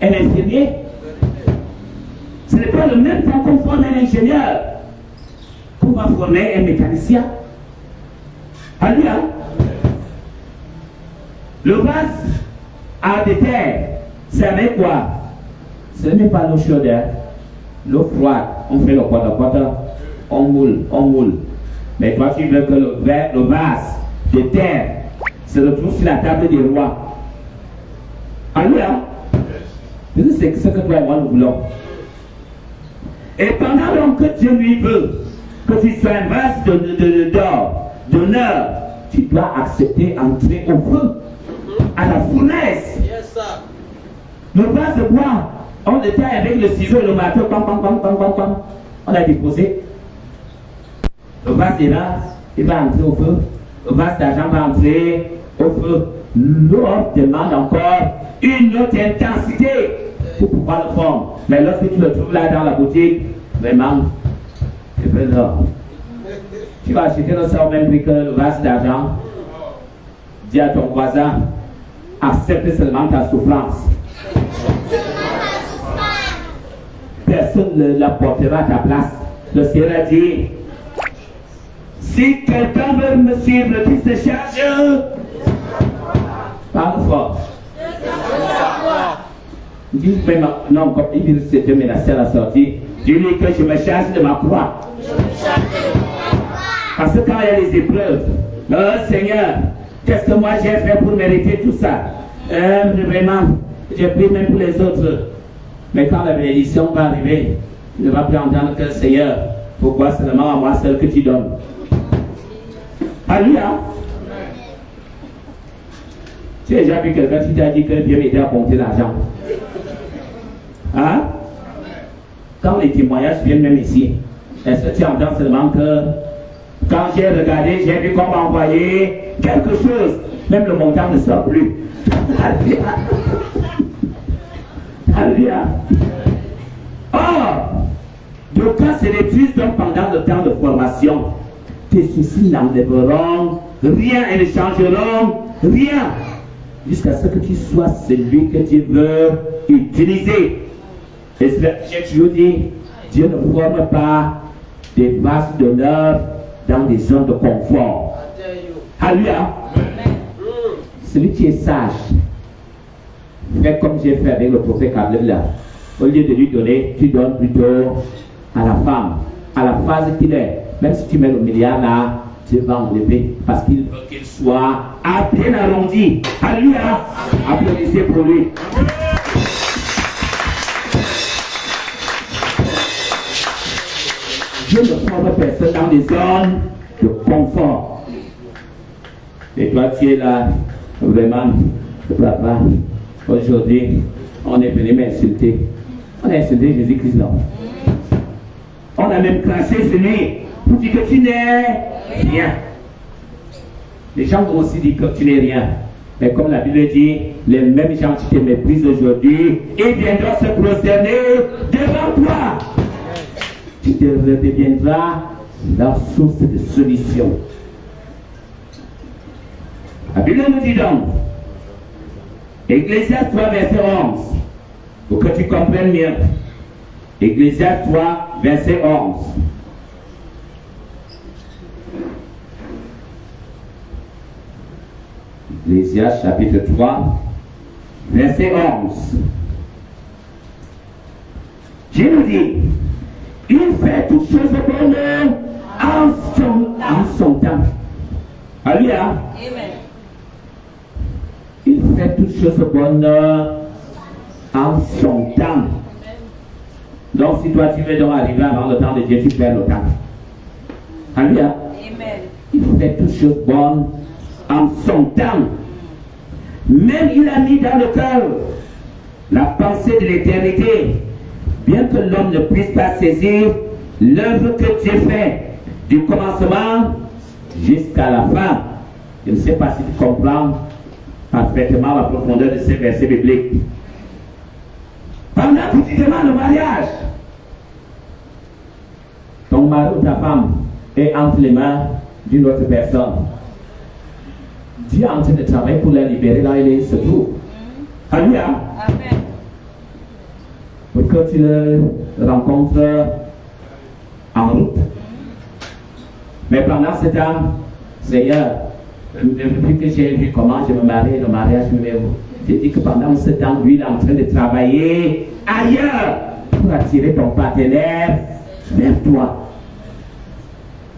un infirmier. Ce n'est pas le même temps qu'on forme un ingénieur, qu'on va former un mécanicien. Alléluia. Le vase à des terres, c'est avec quoi? Ce n'est pas l'eau chaude, l'eau froide. On fait le pote, on moule. Mais toi, tu veux que le vase de terre se retrouve sur la table des rois. Alléluia. C'est ce que toi et moi nous voulons. Et pendant donc que Dieu lui veut que tu sois un vase d'or, d'honneur, tu dois accepter entrer au feu, à la fournaise. Le vase de bois, on était avec le ciseau et le marteau, on a déposé. Le vase de là, il va entrer au feu. Le vase d'argent va entrer au chauffe, l'autre demande encore une autre intensité pour pouvoir le prendre. Mais lorsque tu le trouves là dans la boutique, vraiment, tu peux là. Tu vas acheter le ça au même prix que le vase d'argent. Dis à ton voisin, accepte seulement ta souffrance. Personne ne la portera à ta place. Le Seigneur a dit, si quelqu'un veut me suivre, qu'il se charge. Parle fort. Dis, mais non, comme il s'était menacé à la sortie, dis-lui que je me charge de ma croix. Parce que quand il y a les épreuves, Seigneur, qu'est-ce que moi j'ai fait pour mériter tout ça? Vraiment, j'ai pris même pour les autres. Mais quand la bénédiction va arriver, il ne va plus entendre que Seigneur, pourquoi seulement à moi seul que tu donnes? Alléluia. Tu as déjà vu quelqu'un qui t'a dit que Dieu m'aidait à compter l'argent? Hein? Quand les témoignages viennent même ici, est-ce que tu entends seulement que quand j'ai regardé, j'ai vu qu'on m'a envoyé quelque chose, même le montant ne sort plus. Alléluia. Alléluia. Or, de cas se réduisent donc pendant le temps de formation. Tes soucis n'enlèveront rien et ne changeront rien jusqu'à ce que tu sois celui que Dieu veut utiliser. Et j'ai toujours dit, Dieu ne forme pas des vases d'honneur dans des zones de confort. Alléluia. Celui qui est sage, fait comme j'ai fait avec le prophète Caleb là. Au lieu de lui donner, tu donnes plutôt à la femme, à la phase qu'il est. Même si tu mets le milliard là, tu vas enlever parce qu'il veut qu'il soit bien arrondi. Alléluia. Applaudissez pour lui. Dieu ne forme personne dans des zones de confort. Et toi, tu es là, vraiment, papa. Aujourd'hui, on est venu m'insulter. On a insulté Jésus-Christ, non? On a même craché sur lui pour dire que tu n'es rien. Les gens vont aussi dire que tu n'es rien. Mais comme la Bible dit, les mêmes gens qui te méprisent aujourd'hui, ils viendront se prosterner devant toi. Tu deviendras leur source de solution. La Bible nous dit donc, Ecclésiaste 3, verset 11, pour que tu comprennes mieux. Ecclésiaste 3, verset 11. Ecclésiaste chapitre 3, verset 11. Dieu nous dit, il fait toutes choses bonnes en son temps. Alléluia. Amen. Il fait toutes choses bonnes en son temps. Donc si toi tu veux donc arriver avant le temps de Dieu, tu perds le temps. Alléluia. Amen. Il fait toutes choses bonnes en son temps. Même il a mis dans le cœur la pensée de l'éternité, bien que l'homme ne puisse pas saisir l'œuvre que Dieu fait du commencement jusqu'à la fin. Je ne sais pas si tu comprends parfaitement la profondeur de ces versets bibliques. Pendant que tu demandes le mariage, ton mari ou ta femme est entre les mains d'une autre personne. Dieu est en train de travailler pour la libérer là où il se trouve. Alléluia. Amen. Pour que tu le rencontres en route. Mais pendant ce temps, Seigneur, depuis que j'ai vu comment je me marie, le mariage numéro, j'ai dit que pendant ce temps, lui, il est en train de travailler ailleurs pour attirer ton partenaire vers toi.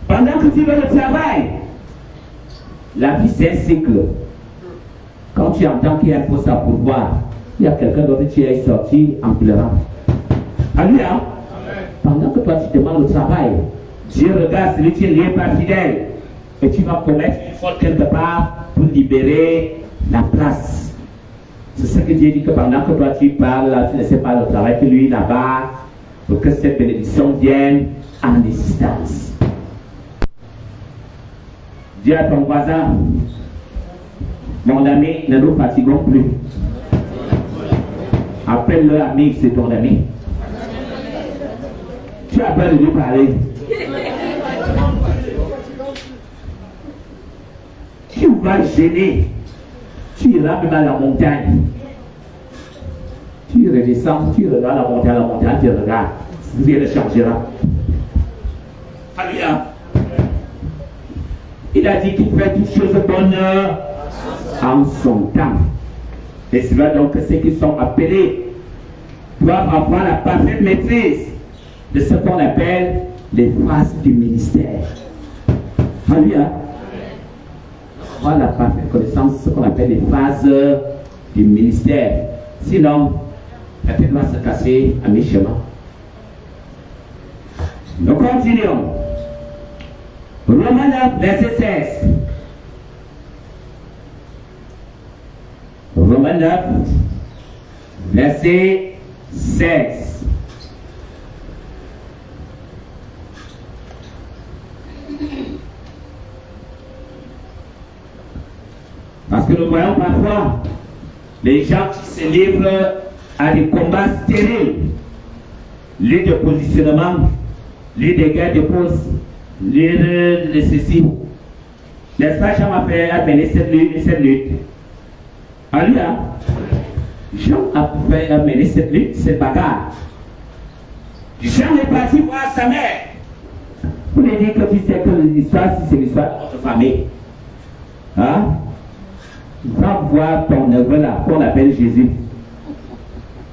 Pendant que tu veux le travail, la vie c'est un cycle. Quand tu entends qu'il y a un poste à pourvoir, il y a quelqu'un d'autre qui est sorti en pleurant. Alléluia. Pendant que toi tu demandes le travail, Dieu regarde celui qui n'est pas fidèle. Et tu vas commettre une faute quelque part pour libérer la place. C'est ce que Dieu dit, que pendant que toi tu parles, là, tu ne sais pas le travail que lui là-bas, pour que cette bénédiction vienne en existence. Dis à ton voisin, Mon ami, ne nous fatiguons plus. Appelle-le ami, c'est ton ami. Tu as peur de lui parler. Tu vas gêner. Tu iras même à la montagne. Tu redescends, tu regardes la montagne, tu regardes. Rien ne changera. Alléluia. Il a dit qu'il fait toutes choses bonnes en son temps. Et c'est vrai donc que ceux qui sont appelés doivent avoir la parfaite maîtrise de ce qu'on appelle les phases du ministère. Alléluia. Avoir la parfaite connaissance de ce qu'on appelle les phases du ministère. Sinon, la tête va se casser à mi-chemin. Nous continuons. Romains 9, verset 16. Romains 9, verset 16. Parce que nous voyons parfois les gens qui se livrent à des combats stériles, lieu de positionnement, lieu de guerre de pause, lieu de ceci. N'est-ce pas, Jean a mené cette lutte. Alléluia. Jean a mené cette lutte, cette bagarre. Jean est parti voir sa mère. Vous lui dites que tu sais que l'histoire, si c'est l'histoire de votre famille. Hein? Va voir ton neveu là, qu'on appelle Jésus.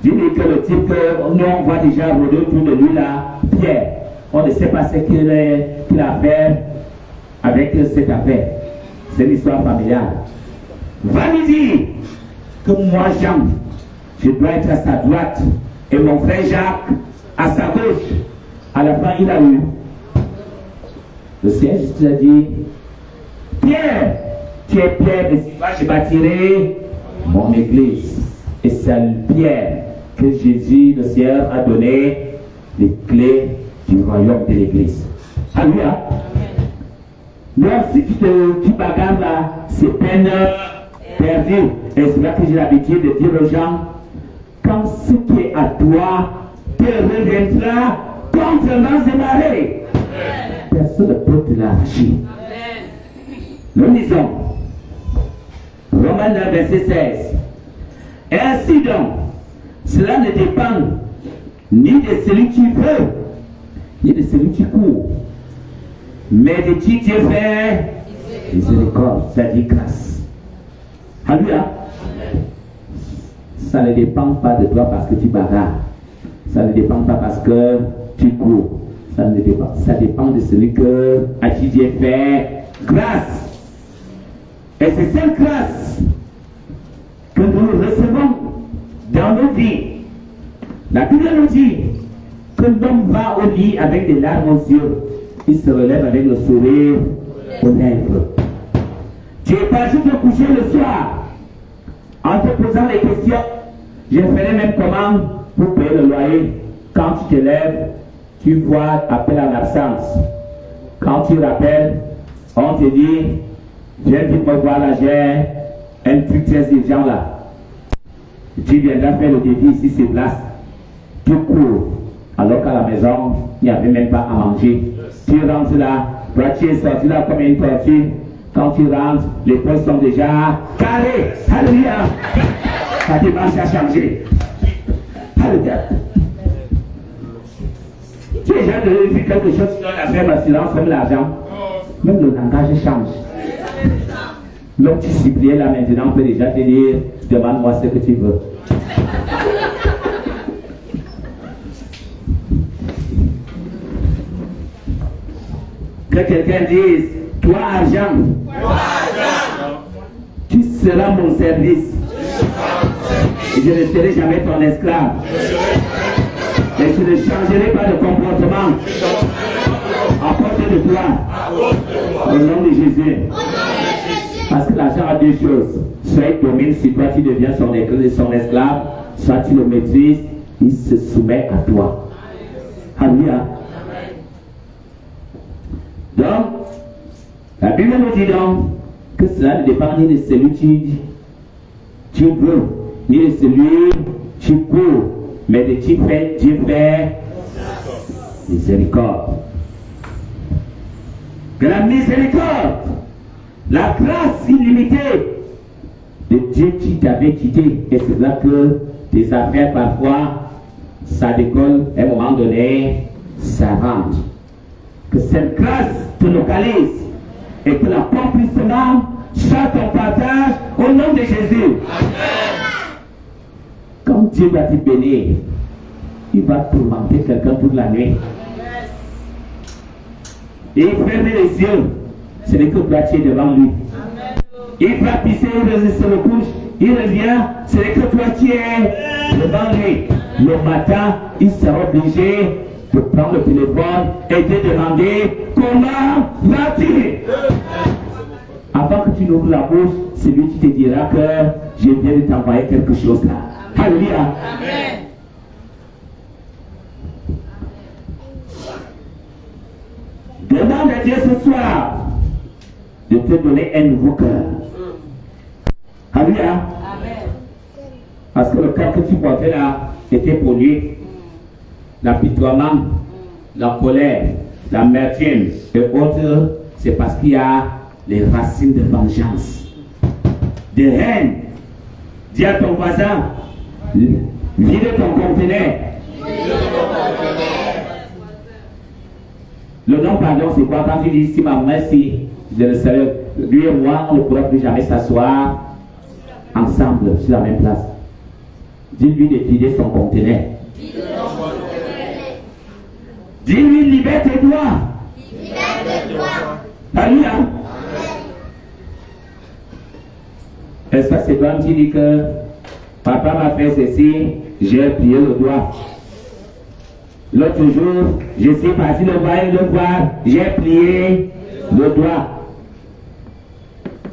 Dis-lui que le type que nous on voit déjà rôder autour de lui là, Pierre, on ne sait pas ce qu'il a fait avec cette affaire. C'est l'histoire familiale. Va lui dire que moi, Jean, je dois être à sa droite et mon frère Jacques à sa gauche. À la fin, il a eu. Le Seigneur Jésus a dit, Pierre, tu es Pierre, et si moi je bâtirai mon église. Et c'est Pierre que Jésus, le Seigneur, a donné les clés du royaume de l'église. Alléluia. Donc, si tu bagarres là, c'est peine perdue. Et c'est là que j'ai l'habitude de dire aux gens, quand ce qui est à toi te reviendra contre vents et marées, personne ne peut te l'arracher. Nous lisons Romains 9, verset 16. Et ainsi donc, cela ne dépend ni de celui qui veut, ni de celui qui court, mais de qui Dieu fait miséricorde, c'est-à-dire grâce. Alléluia. Ça ne dépend pas de toi parce que tu bagarres. Ça ne dépend pas parce que tu cours. Ça dépend de celui à qui Dieu fait grâce. Et c'est cette grâce que nous recevons dans nos vies. La Bible nous dit que l'homme va au lit avec des larmes aux yeux. Il se relève avec le sourire aux lèvres. Tu es pas juste de coucher le soir en te posant les questions. Je ferai même comment pour payer le loyer. Quand tu te lèves, tu vois appel en absence. Quand tu rappelles, on te dit, viens vite me voir là, j'ai un truc très urgent là. Tu viendras faire le défi ici, c'est place. Tu cours, alors qu'à la maison, il n'y avait même pas à manger. Tu rentres là, toi tu es sorti là comme une tortue. Quand tu rentres, les postes sont déjà carrés. Alléluia. Ta démarche a changé. Alléluia. Tu es déjà vu quelque chose qui donne à faire ma silence comme l'argent. Même le langage change. Donc tu supplies là maintenant, on peut déjà te dire, demande-moi ce que tu veux. Que quelqu'un dise, toi argent, tu seras mon service. Et je ne serai jamais ton esclave. Et je ne changerai pas de comportement. Apporte de toi. Au nom de Jésus. Parce que l'argent a deux choses. Soit il domine sur toi, tu deviens son esclave. Soit tu le maîtrises, il se soumet à toi. Alléluia. Donc, la Bible nous dit donc que cela ne dépend ni de celui qui tu veux, ni de celui qui court, mais de qui fait Dieu fait miséricorde. Que la miséricorde, la grâce illimitée de Dieu qui t'avait quitté, et c'est là que tes affaires parfois ça décolle, à un moment donné, ça rentre. Que cette grâce te localise et que l'accomplissement soit ton partage au nom de Jésus. Amen. Quand Dieu va te bénir, il va tourmenter quelqu'un toute la nuit. Et il ferme les yeux, ce n'est que toi qui es devant lui. Il va pisser, il se recouche, il revient, ce n'est que toi qui es devant lui. Le matin, il sera obligé de prendre le téléphone et de demander comment vas-tu? Avant que tu n'ouvres la bouche, c'est lui qui te dira que je viens de t'envoyer quelque chose là. Alléluia. Amen. Demande à Dieu ce soir de te donner un nouveau cœur. Alléluia. Amen. Parce que le cœur que tu portais là était pollué. L'apitoiement, la colère, l'amertume et autres, c'est parce qu'il y a les racines de vengeance, de haine. Dis à ton voisin, vide ton conteneur. Le non pardon, c'est quoi? Quand tu dis si ma main, si je le savais, lui et moi, on ne pourra plus jamais s'asseoir ensemble sur la même place. Dis-lui de vider son conteneur. Dis-lui, libère tes doigts. Alléluia. Est-ce que c'est toi qui dis que papa m'a fait ceci, j'ai plié le doigt. L'autre jour, je suis parti le voir, j'ai plié le doigt.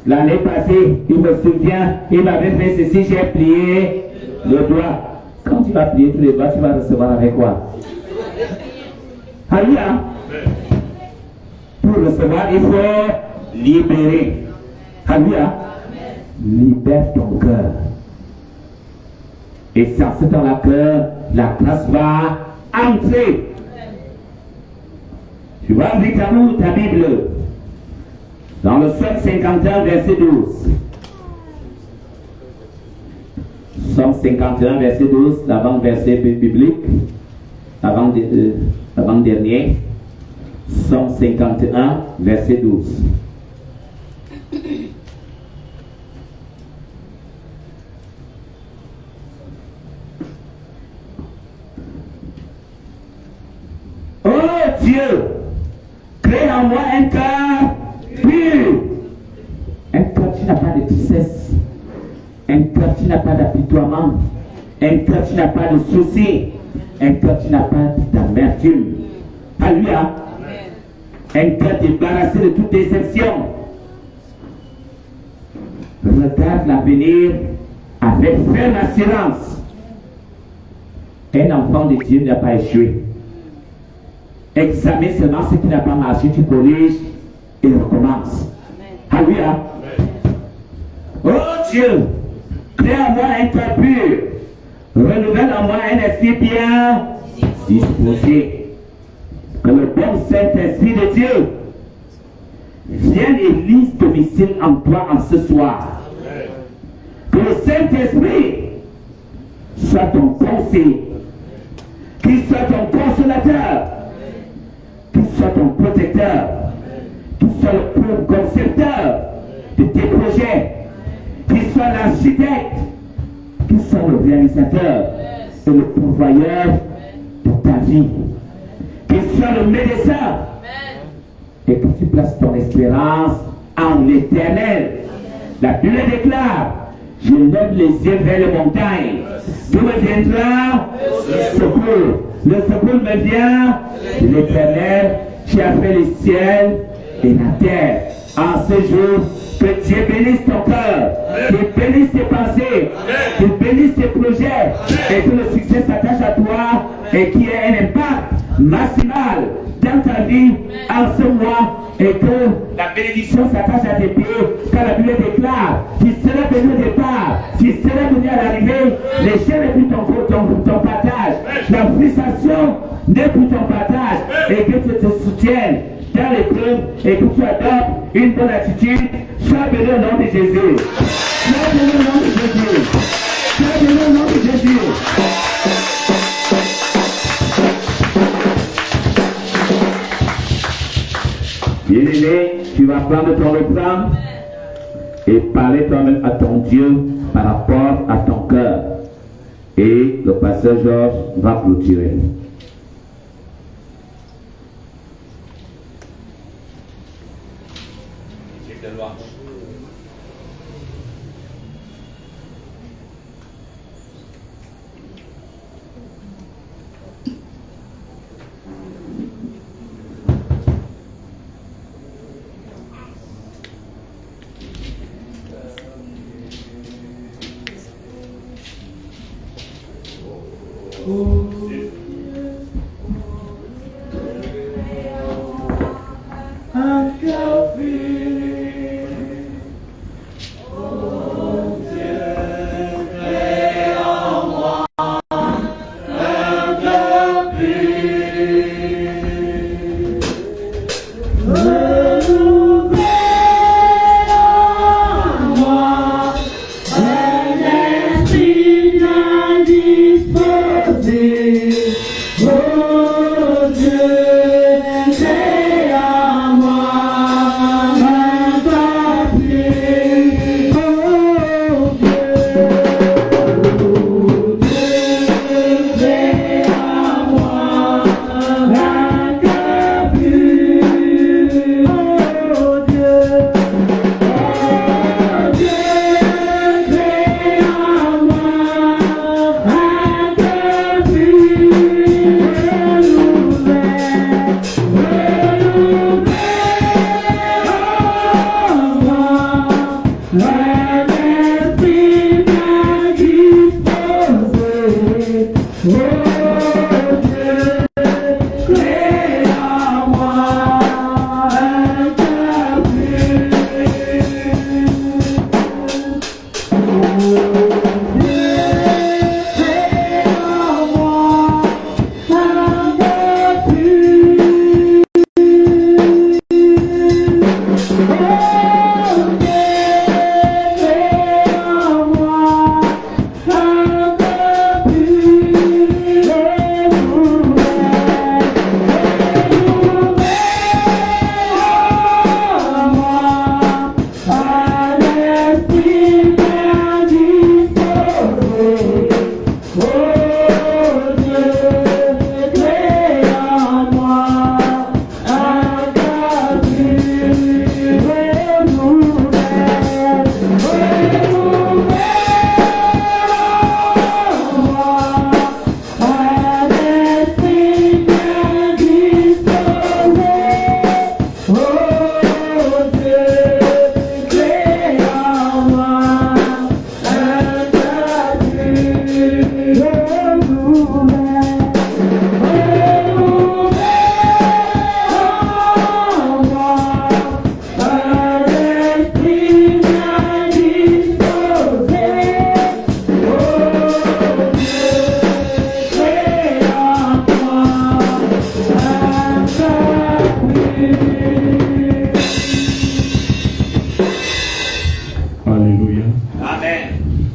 L'année passée, il me souvient, il m'avait fait ceci, j'ai plié le doigt. Quand tu vas plier tous les doigts, tu vas recevoir avec quoi? Alléluia. Pour recevoir, il faut libérer. Alléluia. Libère ton cœur. Et c'est en ce temps-là que la grâce va entrer. Tu vas ouvrir ta Bible dans le Psaume 51, verset 12. Psaume 51, verset 12, l'avant-verset biblique, avant-dernier. Psaume 51, verset 12. Oh Dieu, crée en moi un cœur pur, un cœur qui n'a pas de tristesse, un cœur qui n'a pas d'apitoiement, un cœur qui n'a pas de soucis, un cœur qui n'a pas d'amertume. Alléluia. Un cœur débarrassé de toute déception. Regarde l'avenir avec ferme assurance. Un enfant de Dieu n'a pas échoué. Examine seulement ce qui n'a pas marché, tu corriges et recommence. Alléluia. Oh Dieu, crée en moi un cœur pur, renouvelle en moi un esprit bien disposé. Que le bon Saint-Esprit de Dieu vienne et lise domicile en toi en ce soir. Que le Saint-Esprit soit ton conseiller, qu'il soit ton consolateur, qu'il soit ton protecteur, qu'il soit le concepteur de tes projets, qu'il soit l'architecte, qu'il soit le réalisateur et le pourvoyeur de ta vie. Qu'il soit le médecin et que tu places ton espérance en l'Éternel. La Bible déclare, je lève les yeux vers les montagnes, d'où me viendra le secours. Le secours me vient de l'Éternel qui a fait les ciels et la terre. En ce jour, que Dieu bénisse ton cœur, qu'il bénisse tes pensées, qu'il bénisse tes projets, et que le succès s'attache à toi et qu'il y ait un impact maximal dans ta vie en ce mois, et que la bénédiction s'attache à tes pieds, car la Bible déclare, tu seras béni au départ, tu seras béni à l'arrivée, les chaînes n'est plus ton partage, la frustration n'est plus ton partage, et que tu te soutiennes dans l'épreuve et que tu adoptes une bonne attitude. Sois béni au nom de Jésus. Sois béni au nom de Jésus. Sois béni au nom de Jésus. Bien-aimé, tu vas prendre ton refrain et parler toi-même à ton Dieu par rapport à ton cœur. Et le pasteur Georges va clôturer.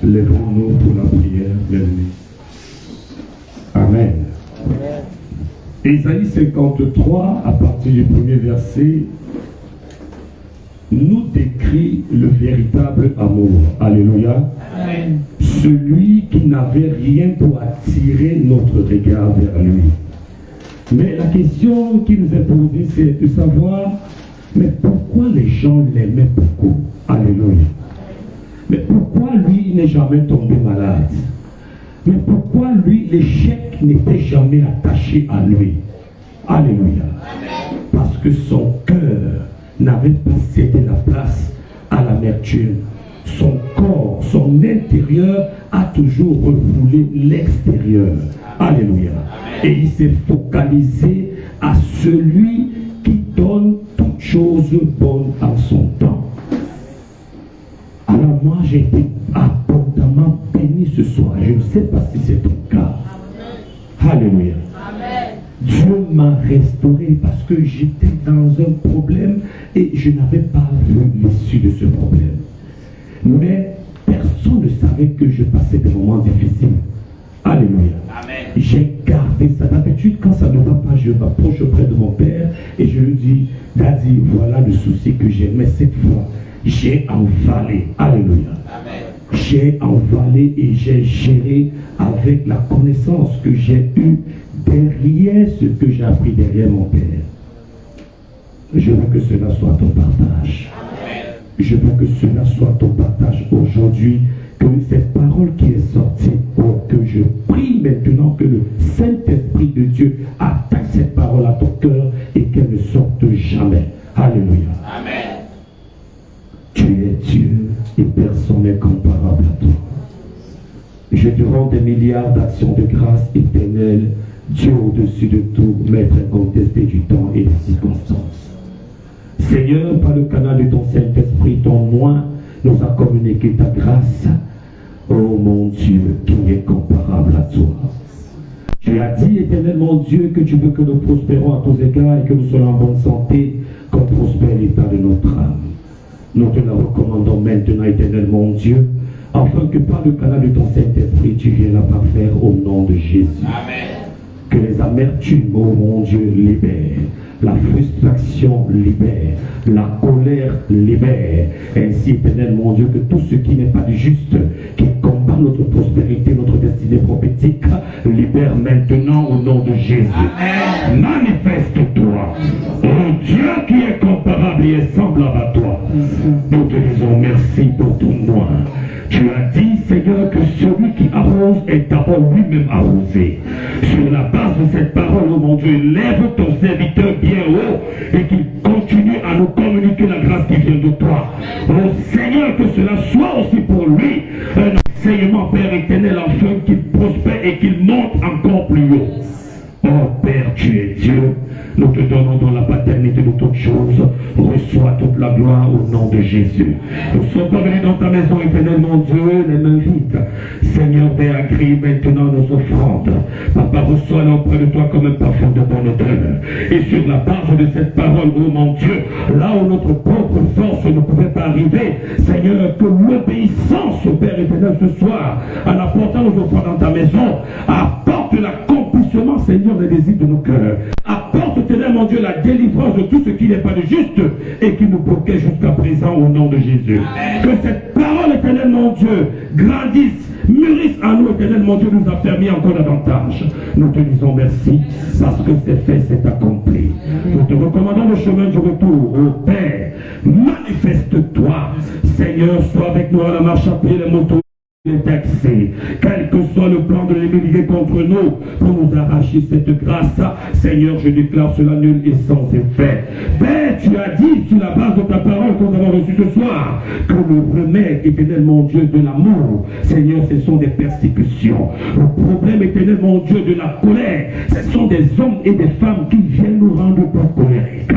Lèvons-nous pour la prière, bien-aimés. Amen. Ésaïe 53, à partir du premier verset, nous décrit le véritable amour. Alléluia. Amen. Celui qui n'avait rien pour attirer notre regard vers lui. Mais la question qui nous est posée, c'est de savoir, mais pourquoi les gens l'aimaient beaucoup? Alléluia. Mais pourquoi lui, il n'est jamais tombé malade? Mais pourquoi lui, l'échec n'était jamais attaché à lui? Alléluia. Parce que son cœur n'avait pas cédé la place à l'amertume. Son corps, son intérieur a toujours refoulé l'extérieur. Alléluia. Et il s'est focalisé à celui qui donne tout chose bonne en son temps. Alors moi, j'ai été abondamment béni ce soir. Je ne sais pas si c'est ton cas. Alléluia. Dieu m'a restauré parce que j'étais dans un problème et je n'avais pas vu l'issue de ce problème. Mais personne ne savait que je passais des moments difficiles. Alléluia. J'ai gardé ça. D'habitude, quand ça ne va pas, je m'approche auprès de mon père et je lui dis, Daddy, voilà le souci que j'ai. Mais cette fois, j'ai envalé. Alléluia. J'ai envalé et j'ai géré avec la connaissance que j'ai eue derrière ce que j'ai appris derrière mon père. Je veux que cela soit ton partage. Je veux que cela soit ton partage aujourd'hui. Que cette parole qui est sortie, que je prie maintenant que le Saint-Esprit de Dieu attaque cette parole à ton cœur et qu'elle ne sorte jamais. Alléluia. Amen. Tu es Dieu et personne n'est comparable à toi. Je te rends des milliards d'actions de grâce éternelle, Dieu au-dessus de tout, maître incontesté du temps et des circonstances. Seigneur, par le canal de ton Saint-Esprit, ton moi nous a communiqué ta grâce. Oh mon Dieu, qui est comparable à toi. Tu as dit, éternel mon Dieu, que tu veux que nous prospérons à tous égards et que nous soyons en bonne santé, comme prospère l'état de notre âme. Nous te la recommandons maintenant, éternel mon Dieu, afin que par le canal de ton Saint-Esprit, tu viennes la parfaire au nom de Jésus. Amen. Que les amertumes, oh mon Dieu, libèrent. La frustration libère, la colère libère. Ainsi, éternel mon Dieu, que tout ce qui n'est pas juste, qui combat notre prospérité, notre destinée prophétique, libère maintenant au nom de Jésus. Amen. Manifeste-toi, oh Dieu qui est comparable et est semblable à toi. Nous te disons merci pour ton moi. Tu as dit, Seigneur, que celui qui arrose est d'abord lui-même arrosé. Sur la base de cette parole, oh mon Dieu, lève ton serviteur bien haut et qu'il continue à nous communiquer la grâce qui vient de toi. Oh Seigneur, que cela soit aussi pour lui un enseignement, Père éternel, afin qu'il prospère et qu'il monte encore plus haut. Oh Père, tu es Dieu. Nous te donnons dans la paternité de toutes choses. Reçois toute la gloire au nom de Jésus. Nous sommes venus dans ta maison éternelle, mon Dieu, les mains vides. Seigneur, réagrée maintenant nos offrandes. Papa, reçois-les auprès de toi comme un parfum de bonne odeur. Et sur la base de cette parole, oh mon Dieu, là où notre propre force ne pouvait pas arriver, Seigneur, que l'obéissance au Père éternel ce soir, en apportant nos offrandes dans ta maison, apporte l'accomplissement, Seigneur, des désirs de nos cœurs. Apporte, éternel mon Dieu, la délivrance de tout ce qui n'est pas de juste et qui nous bloquait jusqu'à présent au nom de Jésus. Amen. Que cette parole, éternel mon Dieu, grandisse, mûrisse en nous, éternel mon Dieu, nous affermit encore davantage. Nous te disons merci parce que c'est fait, c'est accompli. Nous te recommandons le chemin du retour. Ô Père, manifeste-toi. Seigneur, sois avec nous à la marche à pied, les motos. Taxé, quel que soit le plan de l'ennemi contre nous pour nous arracher cette grâce, Seigneur, je déclare cela nul et sans effet. Père, tu as dit sur la base de ta parole que nous avons reçue ce soir que le remède éternel mon Dieu de l'amour, Seigneur, ce sont des persécutions. Le problème éternel mon Dieu de la colère, ce sont des hommes et des femmes qui viennent nous rendre plus colériques.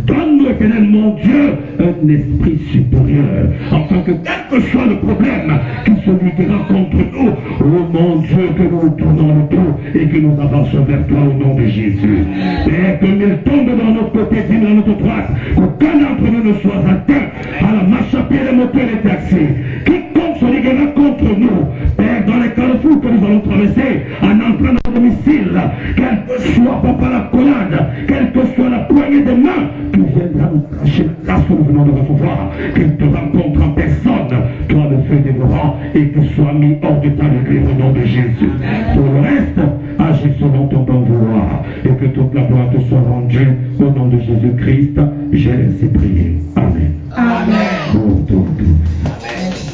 Donne-nous éternel mon Dieu un esprit supérieur, afin que quel que soit le problème qui se liguera contre nous, oh mon Dieu, que nous tournons le dos et que nous avançons vers toi au nom de Jésus. Père, que nous tombe dans notre côté, dans notre droite, qu'aucun d'entre nous ne soit atteint à la marche à pied, les moteurs et taxis. Quiconque se liguera contre nous, Père, dans les carrefours que nous allons traverser, en entrant dans le domicile, quelle que soit, papa, la collade, quelle que soit la poignée de main, tu viendras nous cracher la grâce que nous venons de recevoir, qu'il te rencontre en personne, toi le feu dévorant, et qu'il soit mis hors de ta lumière au nom de Jésus. Pour le reste, agis selon ton bon vouloir, et que toute la gloire te soit rendue au nom de Jésus-Christ. J'ai ainsi prié. Amen. Amen. Amen.